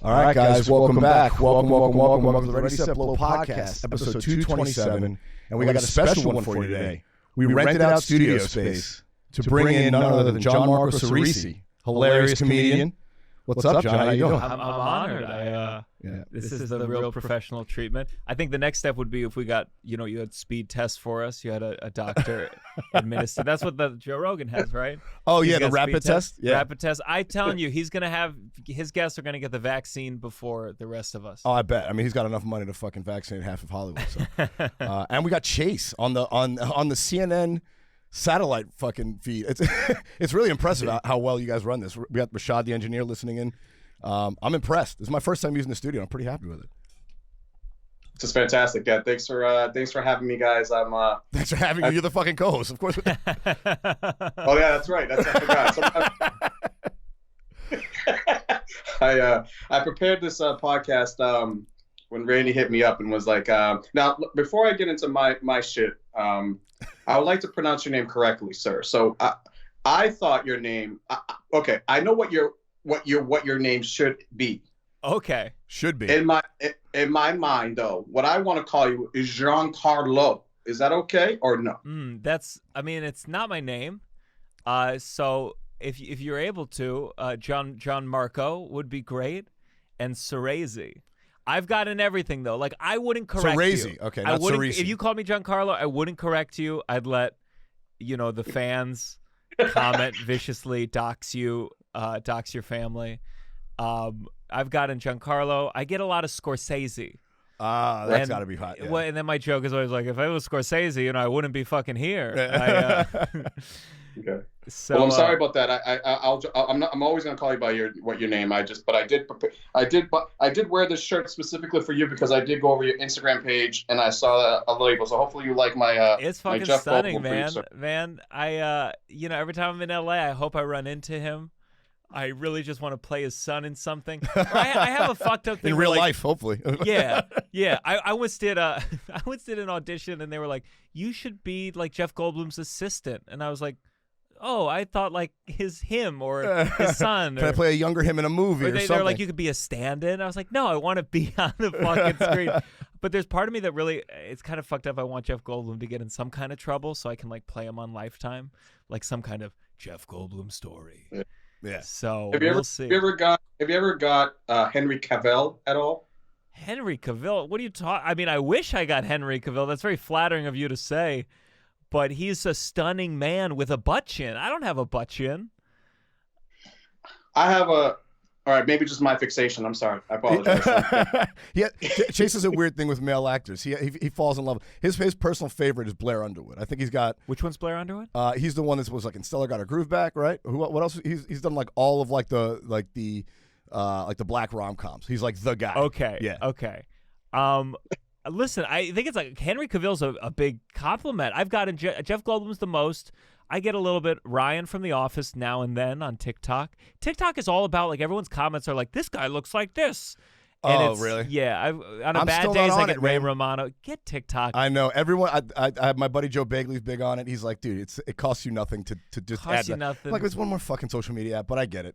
All right, guys, welcome back. Welcome to the Ready, Set, Blow podcast, episode 227. And we got a special one for you today. We rented out studio space to bring in none other than Gianmarco Soresi, hilarious comedian. What's up, John? How you doing? I'm honored. This is the real professional treatment. I think the next step would be if we got, you had speed tests for us. You had a doctor administer. That's what the Joe Rogan has, right? Oh, yeah, the rapid test? Yeah. Rapid test. I'm telling you, he's going to have, his guests are going to get the vaccine before the rest of us. Oh, I bet. I mean, he's got enough money to fucking vaccinate half of Hollywood. So. And we got Chase on the CNN satellite fucking feed. It's really impressive how well you guys run this. We got Rashad, the engineer, listening in. I'm impressed. This is my first time using the studio. I'm pretty happy with it. It's just fantastic. Yeah, thanks for having me, guys. Thanks for having me. You're the fucking co-host, of course. Oh yeah, that's right. I forgot. I prepared this podcast when Randy hit me up and was like, now before I get into my shit, I would like to pronounce your name correctly, sir. So I thought your name. Okay, I know what your name should be. Okay, should be. In my mind, though, what I want to call you is Giancarlo. Is that okay or no? It's not my name. So if you're able to, Gianmarco would be great, and Soresi. I've gotten everything though. Like I wouldn't correct Soresi. you. Okay, not Soresi. If you called me Giancarlo, I wouldn't correct you. I'd let the fans comment viciously, dox you, dox your family. I've gotten Giancarlo. I get a lot of Scorsese. That's got to be hot. Yeah. Well, and then my joke is always like, if I was Scorsese, I wouldn't be fucking here. Okay. So, well, I'm sorry about that. I'm always gonna call you by your name. I did wear this shirt specifically for you because I did go over your Instagram page and I saw a label. So hopefully you like my it's fucking my Jeff stunning, Goldblum man. I every time I'm in LA, I hope I run into him. I really just want to play his son in something. I have a fucked up thing in real life, hopefully. Yeah. I once did an audition and they were like, "You should be like Jeff Goldblum's assistant," and I was like, "Oh, I thought like him or his son." Can I play a younger him in a movie or something? They're like, "You could be a stand-in." I was like, "No, I want to be on the fucking screen." But there's part of me that really, it's kind of fucked up. I want Jeff Goldblum to get in some kind of trouble so I can like play him on Lifetime, like some kind of Jeff Goldblum story. Yeah. So we'll see. Have you ever got Henry Cavill at all? Henry Cavill? What are you talking? I mean, I wish I got Henry Cavill. That's very flattering of you to say. But he's a stunning man with a butt chin. I don't have a butt chin. I have a. All right, maybe just my fixation. I'm sorry. I apologize. Yeah, Chase is a weird thing with male actors. He falls in love. His personal favorite is Blair Underwood. I think he's got. Which one's Blair Underwood? He's the one that was like in Stellar Got Her Groove Back, right? What else? He's done like all of like the black rom-coms. He's like the guy. Okay. Yeah. Okay. Listen, I think it's like Henry Cavill's a big compliment. I've gotten Jeff Goldblum's the most. I get a little bit Ryan from The Office now and then on TikTok. TikTok is all about like everyone's comments are like, this guy looks like this. And really? Yeah. On bad days, I get Ray Romano. Get TikTok. I know everyone. I my buddy Joe Bagley's big on it. He's like, dude, it costs you nothing to just costs add you that. nothing. Like it's one more fucking social media app, but I get it.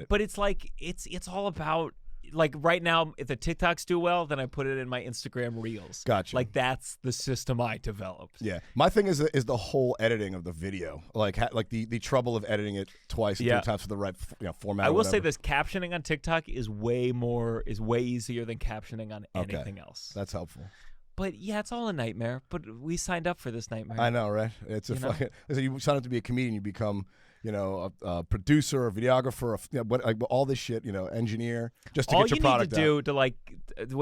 But it's like it's all about. Like right now, if the TikToks do well, then I put it in my Instagram Reels. Gotcha. Like that's the system I developed. Yeah, my thing is the whole editing of the video, like the trouble of editing it twice, 3 times for the right format. I will say this: captioning on TikTok is way easier than captioning on anything else. That's helpful. But yeah, it's all a nightmare. But we signed up for this nightmare. I know, right? It's a fucking. You sign up to be a comedian, you become. A producer, a videographer, all this shit, engineer, just to get your product out. All you need to do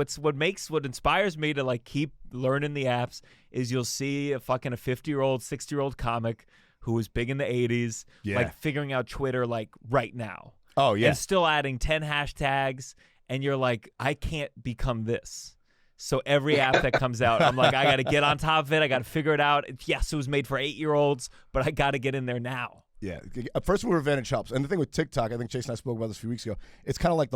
what inspires me to like keep learning the apps is you'll see a 50-year-old, 60-year-old comic who was big in the 80s, like figuring out Twitter like right now. Oh, yeah. And still adding 10 hashtags, and you're like, I can't become this. So every app that comes out, I'm like, I got to get on top of it. I got to figure it out. Yes, it was made for 8-year-olds, but I got to get in there now. Yeah, first mover advantage helps, and the thing with TikTok, I think Chase and I spoke about this a few weeks ago. It's kind of like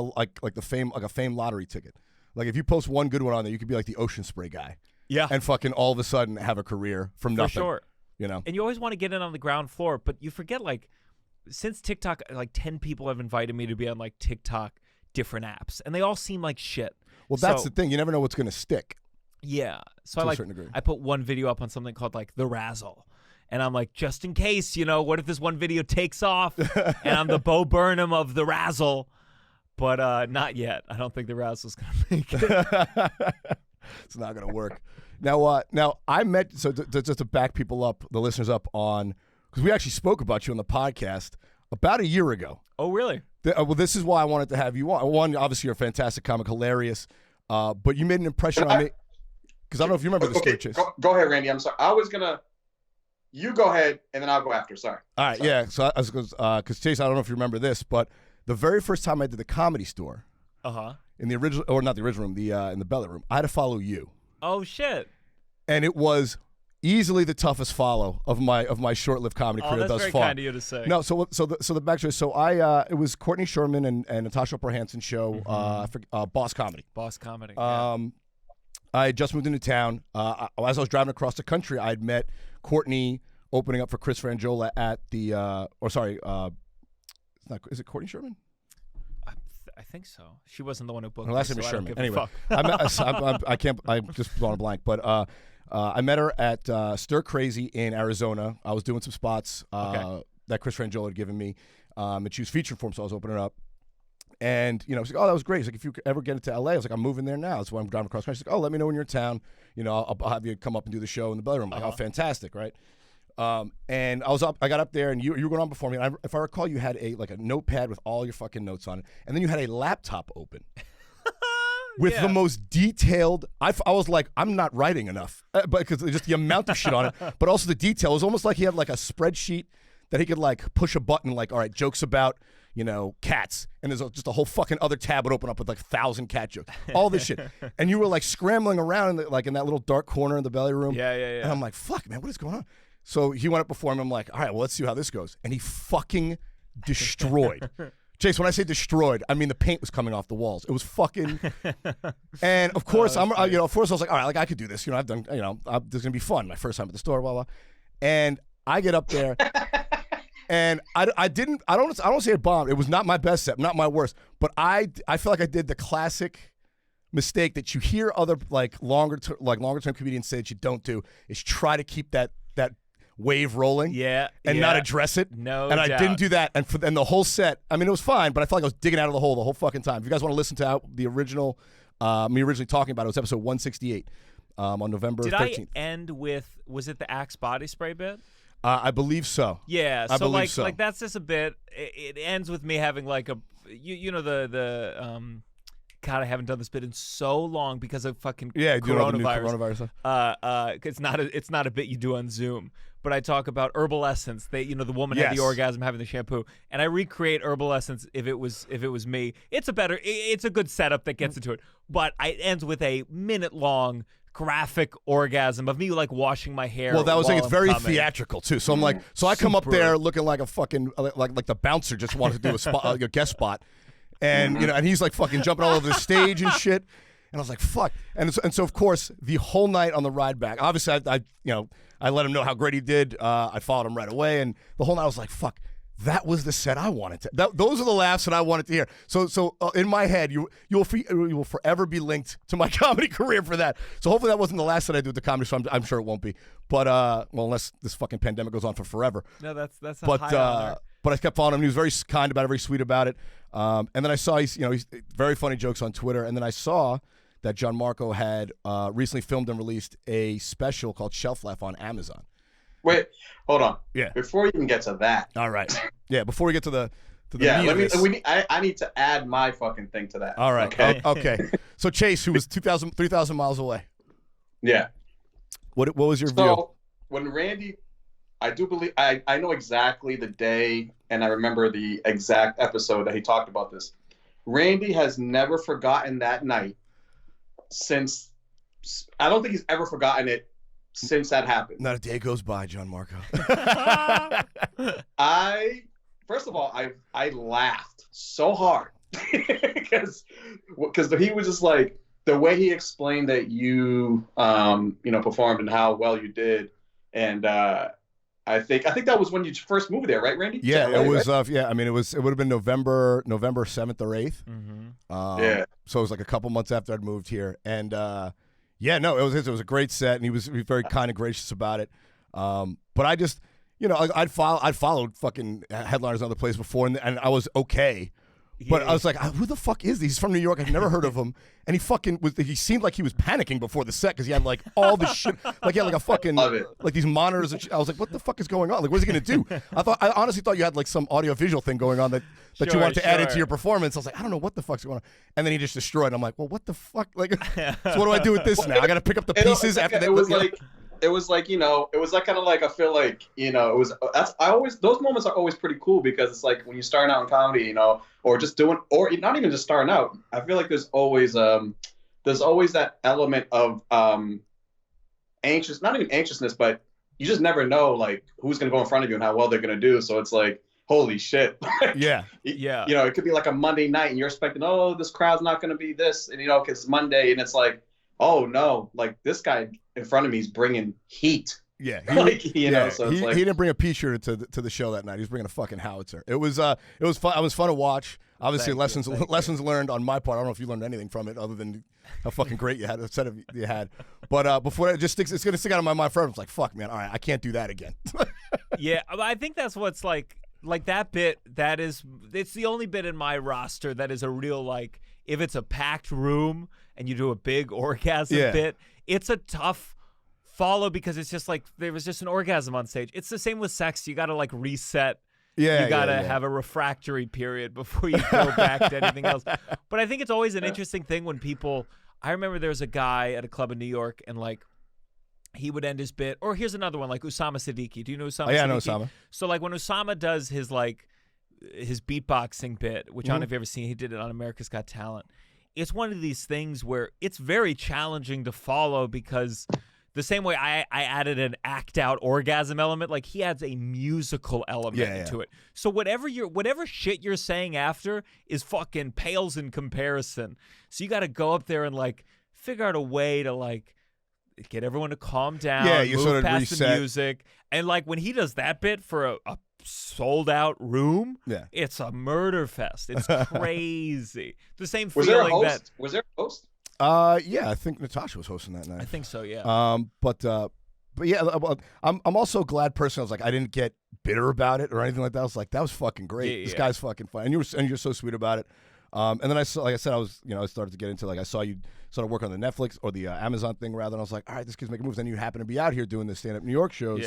a fame lottery ticket. Like if you post one good one on there, you could be like the ocean spray guy. Yeah, and fucking all of a sudden have a career from nothing. For sure, And you always want to get in on the ground floor, but you forget like since TikTok, like 10 people have invited me to be on like TikTok different apps, and they all seem like shit. Well, that's So- the thing. You never know what's going to stick Yeah. So to I a certain degree. I put one video up on something called like the Razzle. And I'm like, just in case, what if this one video takes off and I'm the Bo Burnham of the Razzle? But not yet. I don't think the Razzle's going to make it. It's not going to work. Now I met, so just to back people up, the listeners up on, because we actually spoke about you on the podcast about a year ago. Oh, really? Well, this is why I wanted to have you on. One, obviously, you're a fantastic comic, hilarious, but you made an impression on me, because I don't know if you remember this story, Chase. Go ahead, Randy. I'm sorry. I was going to, you go ahead, and then I'll go after. Sorry. All right, Sorry. yeah. So I was, because Chase, I don't know if you remember this, but the very first time I did the Comedy Store, in the original, or not the original room, in the Bella Room, I had to follow you. Oh, shit. And it was easily the toughest follow of my short-lived comedy career That's thus very far. kind of you to say. No, so the backstory. So it was Courtney Sherman and Natasha Hansen show, Boss Comedy. Boss Comedy. Yeah. I had just moved into town. As I was driving across the country, I had met Courtney opening up for Chris Frangiola at the, is it Courtney Sherman? I think so. She wasn't the one who booked Her last me, name is so I don't Sherman. give a Anyway, fuck. I'm just drawing a blank, but I met her at Stir Crazy in Arizona. I was doing some spots that Chris Frangiola had given me, and she was featured for him, so I was opening it up. And, she's like, oh, that was great. She's like, if you ever get into LA, I was like, I'm moving there now. That's why I'm driving across country. She's like, oh, let me know when you're in town. I'll have you come up and do the show in the Bella Room. I'm like, oh, fantastic, right? And I got up there, and you were going on before me. And if I recall, you had a notepad with all your fucking notes on it, and then you had a laptop open with the most detailed. I was like, I'm not writing enough, but because just the amount of shit on it, but also the detail. It was almost like he had like a spreadsheet that he could like push a button, like, all right, jokes about cats, and there's just a whole fucking other tab would open up with like 1,000 cat jokes, all this shit, and you were like scrambling around in that little dark corner in the Belly Room. Yeah. And I'm like, fuck, man, what is going on? So he went up before him. I'm like, all right, well, let's see how this goes. And he fucking destroyed. Chase, when I say destroyed, I mean the paint was coming off the walls. It was fucking. And of course, of course, I was like, all right, like I could do this. I've done. This is gonna be fun. My first time at the store, blah blah. And I get up there, and I don't say it bombed. It was not my best set, not my worst. But I feel like I did the classic mistake that you hear other longer term comedians say that you don't do, is try to keep that wave rolling, and not address it. No, and doubt. I didn't do that, and the whole set. I mean, it was fine, but I felt like I was digging out of the hole the whole fucking time. If you guys want to listen to the original, me originally talking about it, was episode 168 on November 13th. Did I end with? Was it the Axe body spray bit? I believe so. Yeah. I So believe so. like that's just a bit. It ends with me having like a God, I haven't done this bit in so long because of fucking coronavirus. It's not a bit you do on Zoom. But I talk about Herbal Essence. The woman had the orgasm having the shampoo, and I recreate Herbal Essence if it was me. It's a good setup that gets into it. But it ends with a minute-long graphic orgasm of me like washing my hair. Well, that was while it's I'm very coming. theatrical too. So I'm like, I come up Super. there looking like a fucking like the bouncer just wanted to do a spot, a guest spot. And and he's like fucking jumping all over the stage and shit. And I was like, fuck. And so of course the whole night on the ride back, obviously I let him know how great he did. I followed him right away, and the whole night I was like, fuck. That was the set I wanted to. Those are the laughs that I wanted to hear. So in my head, you will forever be linked to my comedy career for that. So hopefully that wasn't the last that I do with the comedy. So I'm sure it won't be. But unless this fucking pandemic goes on for forever. No, that's a high honor. But I kept following him. He was very kind about it, very sweet about it. And then I saw he's very funny jokes on Twitter. And then I saw that Gianmarco had recently filmed and released a special called Shelf Life on Amazon. Wait, hold on. Yeah. Before you even get to that. All right. Yeah. Before we get to the yeah, meat of this. I need to add my fucking thing to that. All right. Okay. Okay. So Chase, who was 3,000 miles away. Yeah. What was your view? So when Randy, I do believe I know exactly the day, and I remember the exact episode that he talked about this. Randy has never forgotten that night since. I don't think he's ever forgotten it since that happened. Not a day goes by, Gianmarco. First of all, I laughed so hard because he was just like, the way he explained that you performed and how well you did, and I I think that was when you first moved there, right, Randy? Yeah, LA, it was. right? Yeah, I mean, it would have been November 7th or 8th. Yeah. So it was like a couple months after I'd moved here, and yeah, no, it was a great set, and he was very kind and gracious about it. But I just, I'd followed fucking headliners in other places before, and I was okay. But I was like, who the fuck is he? He's from New York. I've never heard of him. And he seemed like he was panicking before the set because he had like all this shit. Like he had like a fucking, like these monitors. And I was like, what the fuck is going on? Like, what's he going to do? I honestly thought you had like some audio-visual thing going on that you wanted to add into your performance. I was like, I don't know what the fuck's going on. And then he just destroyed. I'm like, well, what the fuck? Like, so what do I do with this now? I got to pick up the pieces after that. It was like, kind of like, I feel like, those moments are always pretty cool because it's like when you're starting out in comedy, or just doing, or not even just starting out, I feel like there's always that element of not even anxiousness, but you just never know like who's going to go in front of you and how well they're going to do. So it's like, holy shit. Yeah. It could be like a Monday night and you're expecting, oh, this crowd's not going to be this. And, 'cause it's Monday and it's like, oh no, like this guy in front of me is bringing heat. Yeah, so it's like, he didn't bring a P-shirt to the show that night. He was bringing a fucking howitzer. It was fun. It was fun to watch. Obviously, lessons learned on my part. I don't know if you learned anything from it other than how fucking great you had. The set you had. But before that, it's gonna stick out of my mind forever. It's like, fuck, man. All right, I can't do that again. Yeah, I think that's what's like that bit. It's the only bit in my roster that is a real like. If it's a packed room and you do a big orgasm bit, it's a tough follow because it's just like there was just an orgasm on stage. It's the same with sex. You got to like reset. Yeah, you got to have a refractory period before you go back to anything else. But I think it's always an interesting thing when people. I remember there was a guy at a club in New York and like he would end his bit. Or here's another one like Usama Siddiqui. Do you know Usama? Oh yeah, Siddiqui? I know Usama. So like when Usama does his beatboxing bit, which I don't know if you've ever seen, he did it on America's Got Talent. It's one of these things where it's very challenging to follow because the same way I added an act-out orgasm element, like he adds a musical element to it. So whatever shit you're saying after is fucking pales in comparison. So you got to go up there and like figure out a way to like get everyone to calm down, move sort of past reset. the music. And like when he does that bit for a sold out room, it's a murder fest. It's crazy. The same feeling that. Was there a host? Yeah, I think Natasha was hosting that night. I think so, yeah. But yeah, I'm also glad personally. I was like, I didn't get bitter about it or anything like that. I was like, that was fucking great. This guy's fucking fun, and you're so sweet about it. And then I saw, like I said, I started to get into I saw you started working on the Netflix or the Amazon thing rather, and I was like, all right, this kid's making moves. Then you happen to be out here doing the stand up New York shows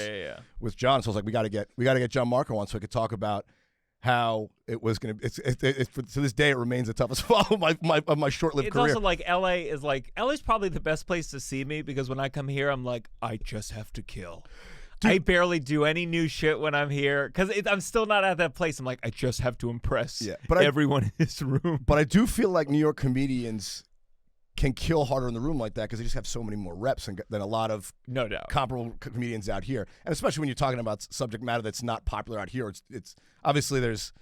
with John. So I was like, we got to get Gianmarco on so I could talk about how it was gonna. It's to this day it remains the toughest follow of my short-lived career. It's also like LA's probably the best place to see me because when I come here, I'm like, I just have to kill. Dude. I barely do any new shit when I'm here because I'm still not at that place. I'm like, I just have to impress everyone in this room. But I do feel like New York comedians can kill harder in the room like that because they just have so many more reps than a lot of no doubt comparable comedians out here. And especially when you're talking about subject matter that's not popular out here, it's obviously there's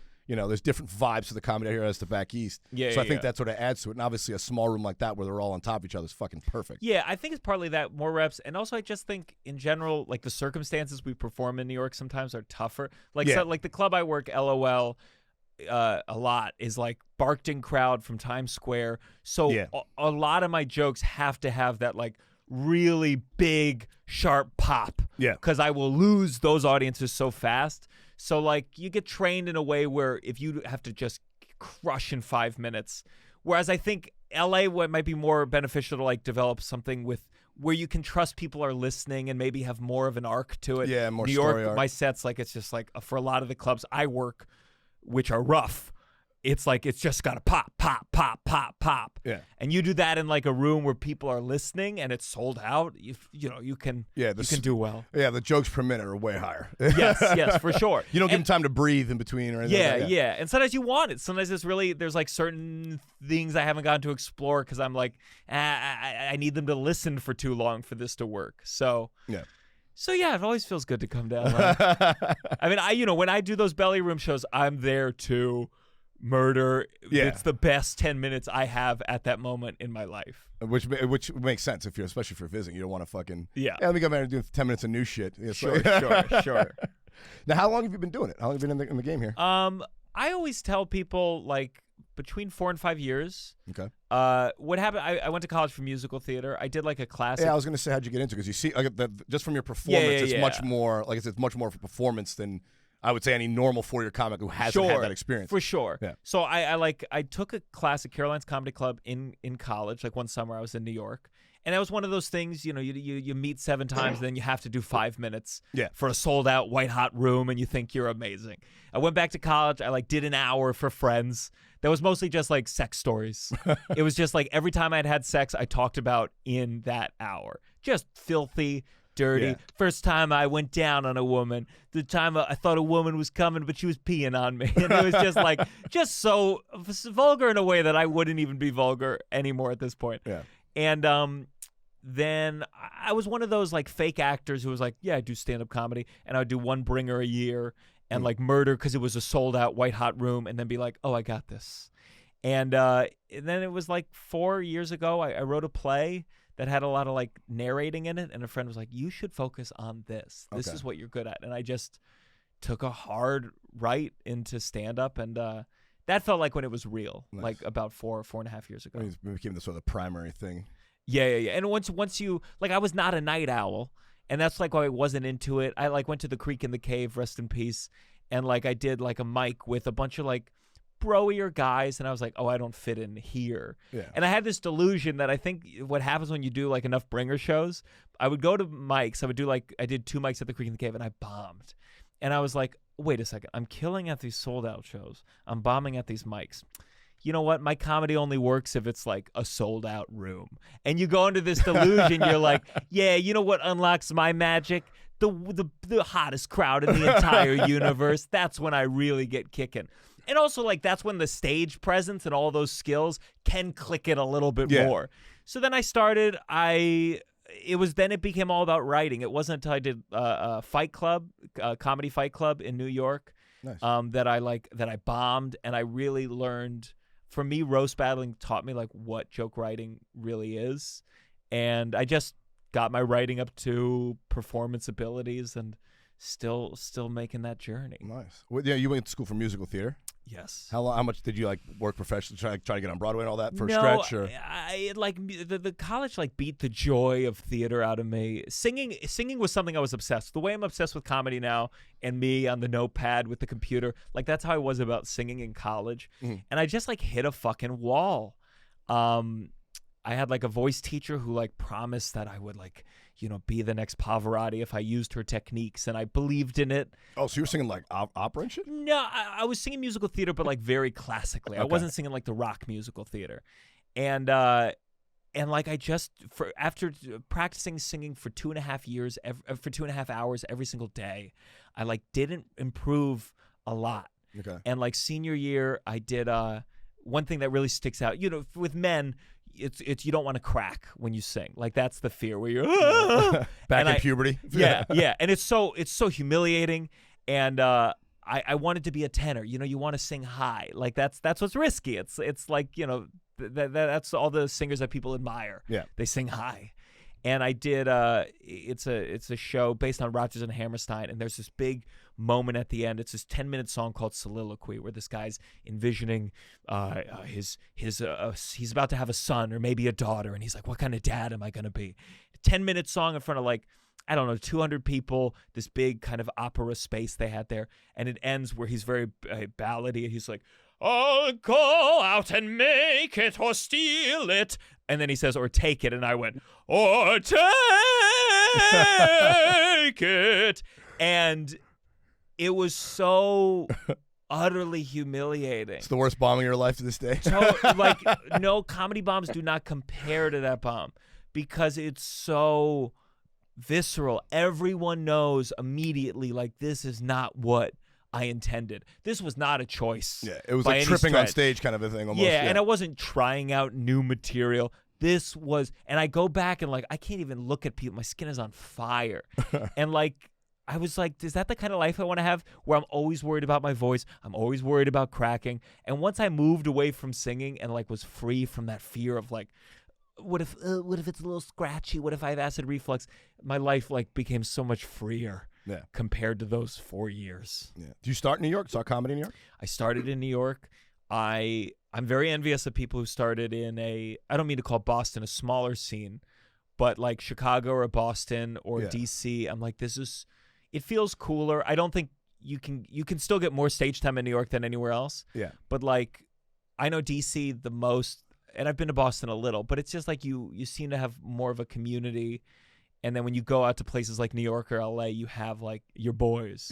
different vibes to the comedy out here as to back east. So I think that sort of adds to it. And obviously a small room like that where they're all on top of each other is fucking perfect. Yeah, I think it's partly that, more reps. And also I just think in general, like the circumstances we perform in New York sometimes are tougher. Like like the club I work, LOL, a lot is like Barkton crowd from Times Square. So a lot of my jokes have to have that like really big, sharp pop. Yeah. Because I will lose those audiences so fast. So like you get trained in a way where if you have to just crush in 5 minutes, whereas I think LA might be more beneficial to like develop something with where you can trust people are listening and maybe have more of an arc to it. Yeah, more New story York, arc. My sets, like it's just like for a lot of the clubs I work, which are rough, it's like it's just got to pop, pop, pop, pop, pop. Yeah. And you do that in like a room where people are listening and it's sold out. You can do well. Yeah, the jokes per minute are way higher. Yes, for sure. You don't give them time to breathe in between or anything. Yeah. And sometimes you want it. Sometimes there's like certain things I haven't gotten to explore because I'm like, I need them to listen for too long for this to work. So yeah. So yeah, it always feels good to come down. I mean, when I do those belly room shows, I'm there to murder. Yeah. It's the best 10 minutes I have at that moment in my life. Which makes sense especially if you're visiting. You don't want to fucking let me go back and do 10 minutes of new shit. Yeah, Sure. Now, how long have you been doing it? How long have you been in the game here? I always tell people like between 4 and 5 years. Okay. What happened? I went to college for musical theater. I did like a classic. Yeah, I was gonna say how'd you get into it? Because you see, like, just from your performance, it's much more like it's much more of a performance than I would say any normal 4-year comic who hasn't had that experience. For sure. Yeah. So I took a class at Caroline's Comedy Club in college. Like one summer I was in New York. And that was one of those things, you meet 7 times, and then you have to do 5 minutes for a sold-out white-hot room, and you think you're amazing. I went back to college. I did an hour for friends. That was mostly just like sex stories. It was just like every time I'd had sex, I talked about in that hour. Just filthy, dirty. Yeah. First time I went down on a woman. The time I thought a woman was coming, but she was peeing on me. And it was just like, just so vulgar in a way that I wouldn't even be vulgar anymore at this point. Yeah. And then I was one of those like fake actors who was like, yeah, I do stand-up comedy, and I would do one bringer a year and like murder because it was a sold-out white-hot room, and then be like, oh, I got this. And then it was like 4 years ago, I wrote a play that had a lot of like narrating in it, and a friend was like, you should focus on this. This is what you're good at. And I just took a hard right into stand-up, and that felt like when it was real, like about 4.5 years ago. It became the sort of primary thing. Yeah. And once you like, I was not a night owl, and that's like why I wasn't into it. I like went to the Creek in the Cave, rest in peace, and like I did like a mic with a bunch of like bro-ier guys, and I was like, oh, I don't fit in here. Yeah. And I had this delusion that I think what happens when you do like enough bringer shows, I would go to mics. I did 2 mics at the Creek in the Cave, and I bombed. And I was like, wait a second, I'm killing at these sold-out shows. I'm bombing at these mics. You know what? My comedy only works if it's like a sold-out room. And you go into this delusion. You're like, yeah, you know what unlocks my magic? The hottest crowd in the entire universe. That's when I really get kicking. And also, like, that's when the stage presence and all those skills can click it a little bit more. So then I started. It became all about writing. It wasn't until I did Fight Club, Comedy Fight Club in New York, that I bombed, and I really learned. For me, roast battling taught me like what joke writing really is, and I just got my writing up to performance abilities, and still making that journey. Nice. Well, yeah, you went to school for musical theater. Yes. How much did you like work professionally, try to get on Broadway and all that for a no, stretch? Or? I like the college like beat the joy of theater out of me. Singing was something I was obsessed with. The way I'm obsessed with comedy now, and me on the notepad with the computer, like that's how I was about singing in college. Mm-hmm. And I just like hit a fucking wall. I had like a voice teacher who like promised that I would like, be the next Pavarotti if I used her techniques, and I believed in it. Oh, so you were singing like opera and shit? No, I was singing musical theater, but like very classically. Okay. I wasn't singing like the rock musical theater. And like after practicing singing for 2.5 years, for 2.5 hours every single day, I like didn't improve a lot. Okay. And like senior year, I did one thing that really sticks out. With men, it's you don't want to crack when you sing. Like that's the fear where you're back in puberty. Yeah. And it's so humiliating. And I wanted to be a tenor. You want to sing high. Like that's what's risky. It's like that's all the singers that people admire. Yeah, they sing high. And I did it's a show based on Rodgers and Hammerstein, and there's this big moment at the end. It's this 10-minute song called Soliloquy, where this guy's envisioning he's about to have a son or maybe a daughter, and he's like, what kind of dad am I going to be? 10-minute song in front of like, I don't know, 200 people, this big kind of opera space they had there, and it ends where he's very ballady, and he's like, I'll go out and make it or steal it. And then he says, or take it. And I went, or take it. And it was so utterly humiliating. It's the worst bomb of your life to this day. No, comedy bombs do not compare to that bomb because it's so visceral. Everyone knows immediately, like, this is not what I intended. This was not a choice. Yeah, it was like tripping on stage kind of a thing almost. Yeah, and I wasn't trying out new material. This was, and I go back and like, I can't even look at people. My skin is on fire. And like, I was like, is that the kind of life I want to have, where I'm always worried about my voice, I'm always worried about cracking? And once I moved away from singing and like was free from that fear of like, what if it's a little scratchy? What if I have acid reflux? My life like became so much freer compared to those 4 years. Yeah. Do you start in New York? Start comedy in New York? I started in New York. I'm very envious of people who started in I don't mean to call Boston a smaller scene, but like Chicago or Boston or DC. I'm like, it feels cooler. I don't think you can still get more stage time in New York than anywhere else. Yeah. But like, I know DC the most, and I've been to Boston a little, but it's just like you seem to have more of a community. And then when you go out to places like New York or LA, you have like your boys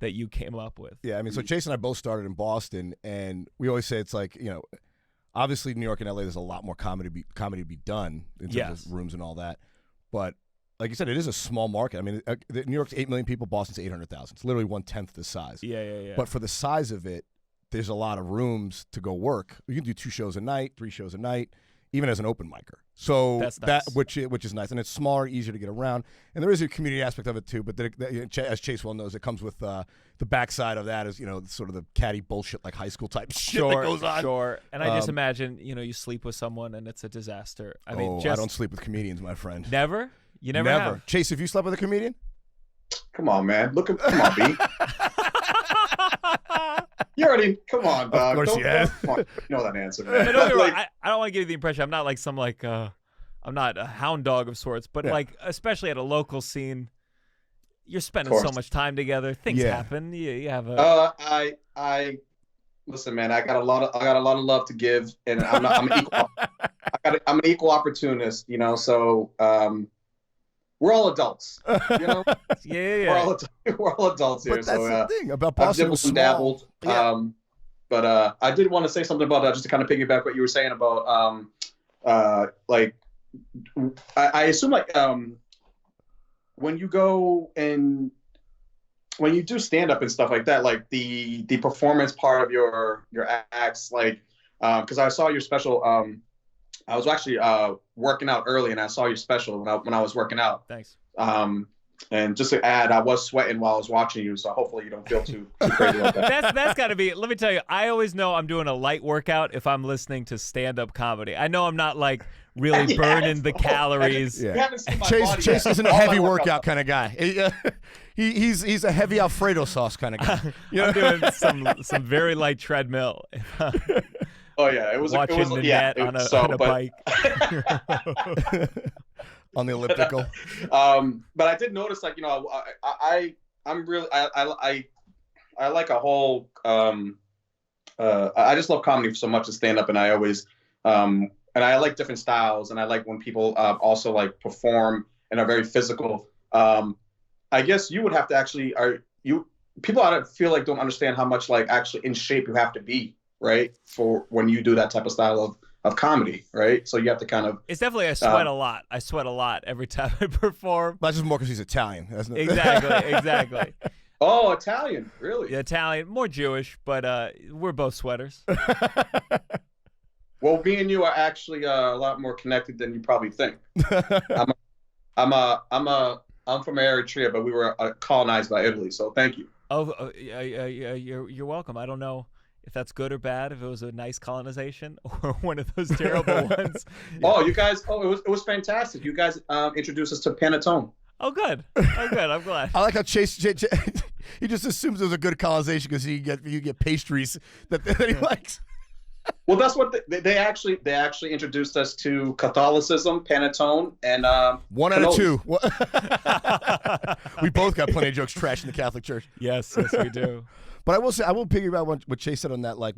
that you came up with. Yeah, I mean, so Chase and I both started in Boston, and we always say it's like, you know, obviously New York and LA, there's a lot more comedy to be done in terms of rooms and all that. But like you said, it is a small market. I mean, New York's 8 million people, Boston's 800,000. It's literally 1/10 the size. Yeah. But for the size of it, there's a lot of rooms to go work. You can do 2 shows a night, 3 shows a night, even as an open micer. So that's nice. which is nice, and it's smaller, easier to get around, and there is a community aspect of it too. But as Chase well knows, it comes with the backside of that is, you know, sort of the catty bullshit like high school type shit that goes on. Sure. And I just imagine, you know, you sleep with someone and it's a disaster. I mean, I don't sleep with comedians, my friend. Never. You never have? Chase, have you slept with a comedian? Come on, man. Come on, B. You already, come on, dog. Of course you have. Come on. You know that answer, man. I don't want to give you the impression I'm not like some like I'm not a hound dog of sorts, but like especially at a local scene, you're spending so much time together. Things happen. You have a. I listen, man. I got a lot of love to give, and I'm an equal opportunist, you know. So we're all adults, you know. Yeah. We're all adults here. But that's so, the thing about Boston. I've dabbled. But I did want to say something about that, just to kind of piggyback what you were saying about like I assume like when you go and when you do stand up and stuff like that, like the performance part of your acts, like because I saw your special. I was actually working out early, and I saw your special when I was working out. Thanks. And just to add, I was sweating while I was watching you, so hopefully you don't feel too crazy about that. That's got to be. Let me tell you, I always know I'm doing a light workout if I'm listening to stand-up comedy. I know I'm not like really burning the calories. You haven't seen my body Chase yet. isn't a heavy workout kind of guy. He's a heavy Alfredo sauce kind of guy. I'm doing some very light treadmill. Oh yeah, it was watching the net on a bike. On the elliptical. But I did notice, like, you know, I'm really I like a whole I just love comedy so much to stand up, and I always and I like different styles, and I like when people also like perform and are very physical. I guess you would have to actually people I feel like don't understand how much like actually in shape you have to be, right, for when you do that type of style of comedy, right? So you have to kind of. It's definitely I sweat a lot. I sweat a lot every time I perform. That's just more because he's Italian. Exactly. Oh, Italian, really? Yeah, Italian, more Jewish, but we're both sweaters. Well, me and you are actually a lot more connected than you probably think. I'm from Eritrea, but we were colonized by Italy, so thank you. Oh, you're welcome. I don't know if that's good or bad, if it was a nice colonization or one of those terrible ones. Oh, you guys! Oh, it was fantastic. You guys introduced us to panettone. Oh, good. I'm glad. I like how Chase he just assumes it was a good colonization because you get pastries that he likes. Well, that's what they actually introduced us to Catholicism, panettone, and 1 out of 2. We both got plenty of jokes trashed in the Catholic Church. Yes, we do. But I will say, I will piggyback what Chase said on that. Like,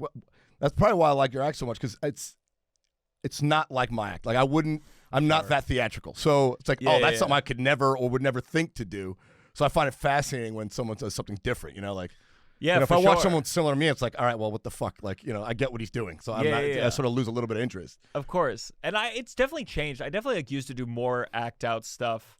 that's probably why I like your act so much, because it's not like my act. Like, I'm not that theatrical. So it's like, that's something I could never or would never think to do. So I find it fascinating when someone does something different. You know, like, if I watch someone similar to me, it's like, all right, well, what the fuck? Like, you know, I get what he's doing. So I sort of lose a little bit of interest. Of course, and it's definitely changed. I definitely used to do more act out stuff,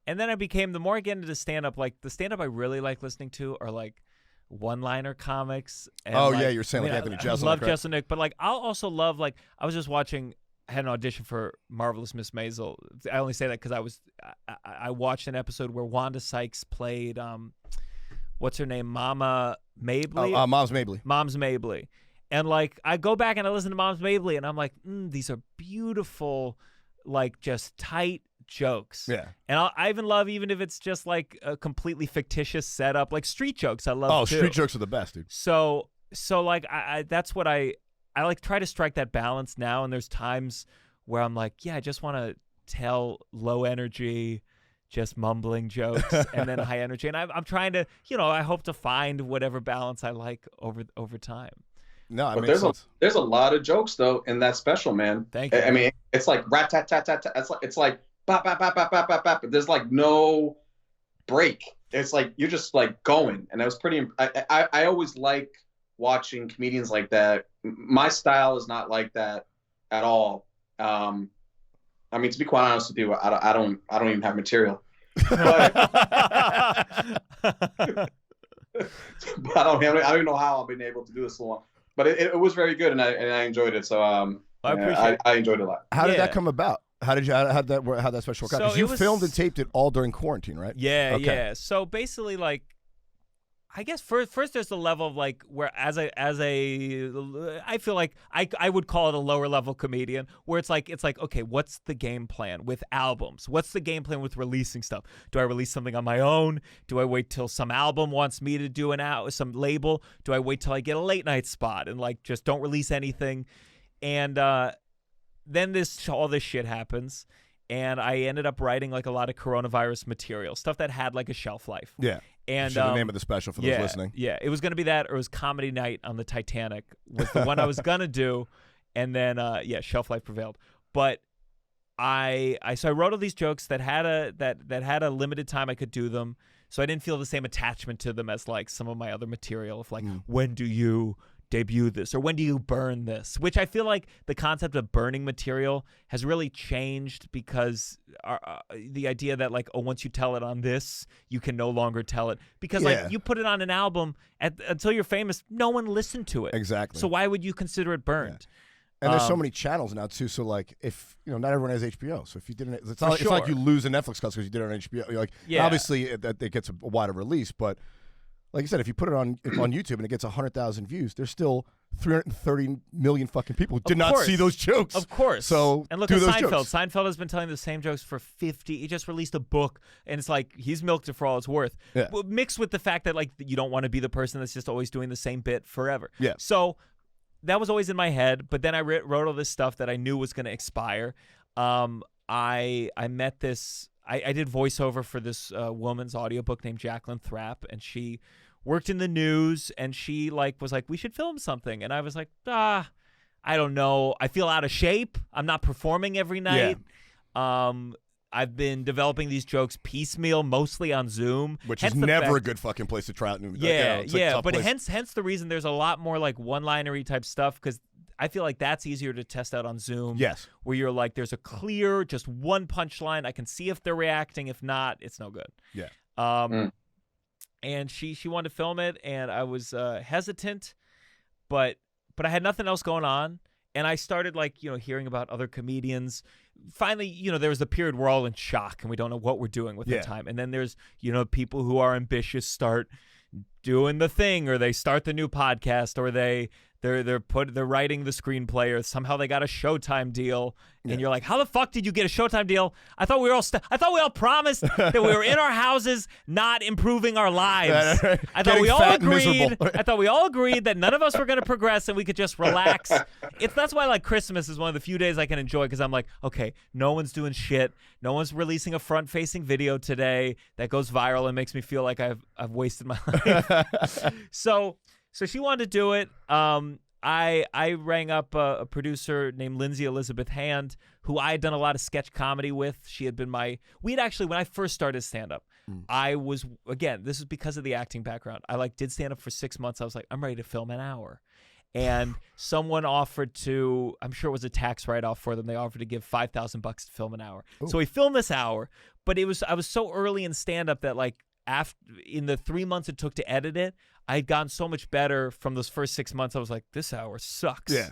and then the more I get into stand up, like the stand up I really like listening to are like one-liner comics. And you're saying like Anthony Jeselnik. I love Jeselnik, but like I'll also love, like, I was just watching, had an audition for Marvelous Miss Maisel. I only say that because I watched an episode where Wanda Sykes played what's her name, Mama Mabley. Mom's Mabley. Mom's Mabley, and like I go back and I listen to Mom's Mabley, and I'm like, these are beautiful, like just tight jokes. Yeah. And I even love, even if it's just like a completely fictitious setup, like street jokes. I love. too. Street jokes are the best, dude. So like I that's what I like try to strike that balance now, and there's times where I'm like, yeah, I just want to tell low energy, just mumbling jokes, and then high energy, and I'm trying to, I hope to find whatever balance I like over time. No, but there's a lot of jokes though in that special, man. Thank you. I mean, it's like rat tat tat tat tat. It's like bap bap bap bap bap bap bap. There's like no break. It's like you're just like going, and it was pretty. I always like watching comedians like that. My style is not like that at all. I mean, to be quite honest with you, I don't even have material. But, but I don't even know how I've been able to do this so long. But it was very good, and I enjoyed it. So I enjoyed it a lot. How did that come about? How that special work out? Because you filmed and taped it all during quarantine, right? Yeah, okay. Yeah. So basically, like, I guess first there's the level of like where I feel like I would call it a lower level comedian, where it's like okay, what's the game plan with albums? What's the game plan with releasing stuff? Do I release something on my own? Do I wait till some album wants me to do some label? Do I wait till I get a late night spot and like just don't release anything? And then all this shit happens. And I ended up writing like a lot of coronavirus material, stuff that had like a shelf life. Yeah. And the name of the special for those listening. Yeah, it was going to be that, or it was Comedy Night on the Titanic was the one I was going to do. And then, shelf life prevailed. But I wrote all these jokes that had a limited time I could do them. So I didn't feel the same attachment to them as like some of my other material of like, when do you debut this, or when do you burn this, which I feel like the concept of burning material has really changed, because the idea that like, once you tell it on this, you can no longer tell it, because like you put it on an album until you're famous, no one listened to it. Exactly. So why would you consider it burned? Yeah. And there's so many channels now too. So like, if not everyone has HBO. So if you didn't, it's not like you lose a Netflix cut because you did it on HBO. You're like, obviously it gets a wider release, but like you said, if you put it on YouTube and it gets 100,000 views, there's still 330 million fucking people who did not see those jokes. Of course. So and look at Seinfeld. Jokes. Seinfeld has been telling the same jokes for 50. He just released a book, and it's like he's milked it for all it's worth. Yeah. Mixed with the fact that like you don't want to be the person that's just always doing the same bit forever. Yeah. So that was always in my head. But then I wrote all this stuff that I knew was going to expire. I met this. I did voiceover for this woman's audiobook named Jacqueline Thrapp, and she worked in the news, and she was like, we should film something. And I was like, I don't know. I feel out of shape. I'm not performing every night. Yeah. I've been developing these jokes piecemeal, mostly on Zoom. Which is never a good fucking place to try out new. But hence the reason there's a lot more like one-linery type stuff, because I feel like that's easier to test out on Zoom. Yes. Where you're like, there's a clear, just one punchline. I can see if they're reacting. If not, it's no good. Yeah. And she wanted to film it, and I was hesitant, but I had nothing else going on. And I started hearing about other comedians. Finally, there was a period we're all in shock and we don't know what we're doing with the time. And then there's, people who are ambitious start doing the thing, or they start the new podcast, or they're writing the screenplay, or somehow they got a Showtime deal, and you're like, how the fuck did you get a Showtime deal? I thought we all promised that we were in our houses, not improving our lives. I thought we all agreed that none of us were going to progress and we could just relax. That's why Christmas is one of the few days I can enjoy, because I'm like, okay, no one's doing shit. No one's releasing a front-facing video today that goes viral and makes me feel like I've wasted my life. So she wanted to do it. I rang up a producer named Lindsay Elizabeth Hand, who I had done a lot of sketch comedy with. She had been when I first started stand-up, I was, again, this is because of the acting background. I did stand-up for 6 months. I was like, I'm ready to film an hour. And someone offered to, I'm sure it was a tax write-off for them, they offered to give $5,000 to film an hour. Ooh. So we filmed this hour, but I was so early in stand-up that in the 3 months it took to edit it, I had gotten so much better from those first 6 months. I was like, this hour sucks. Yeah.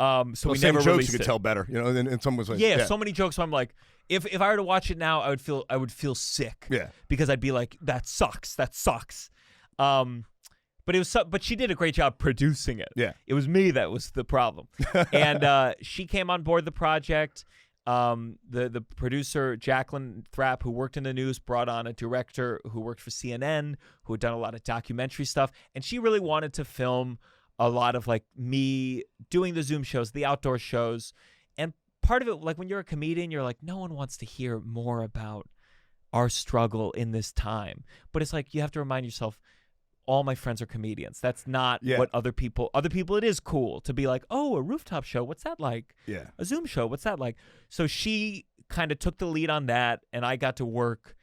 So we same never jokes released you could it. tell better, in some ways. Yeah, so many jokes. So I'm like, if I were to watch it now, I would feel sick. Yeah. Because I'd be like, that sucks. But she did a great job producing it. Yeah. It was me that was the problem. And she came on board the project. The producer, Jacqueline Thrapp, who worked in the news, brought on a director who worked for CNN, who had done a lot of documentary stuff. And she really wanted to film a lot of like me doing the Zoom shows, the outdoor shows. And part of it, like when you're a comedian, you're like, no one wants to hear more about our struggle in this time. But it's like, you have to remind yourself, all my friends are comedians. That's not what other people, it is cool to be like, oh, a rooftop show. What's that like? Yeah. A Zoom show. What's that like? So she kind of took the lead on that. And I got to work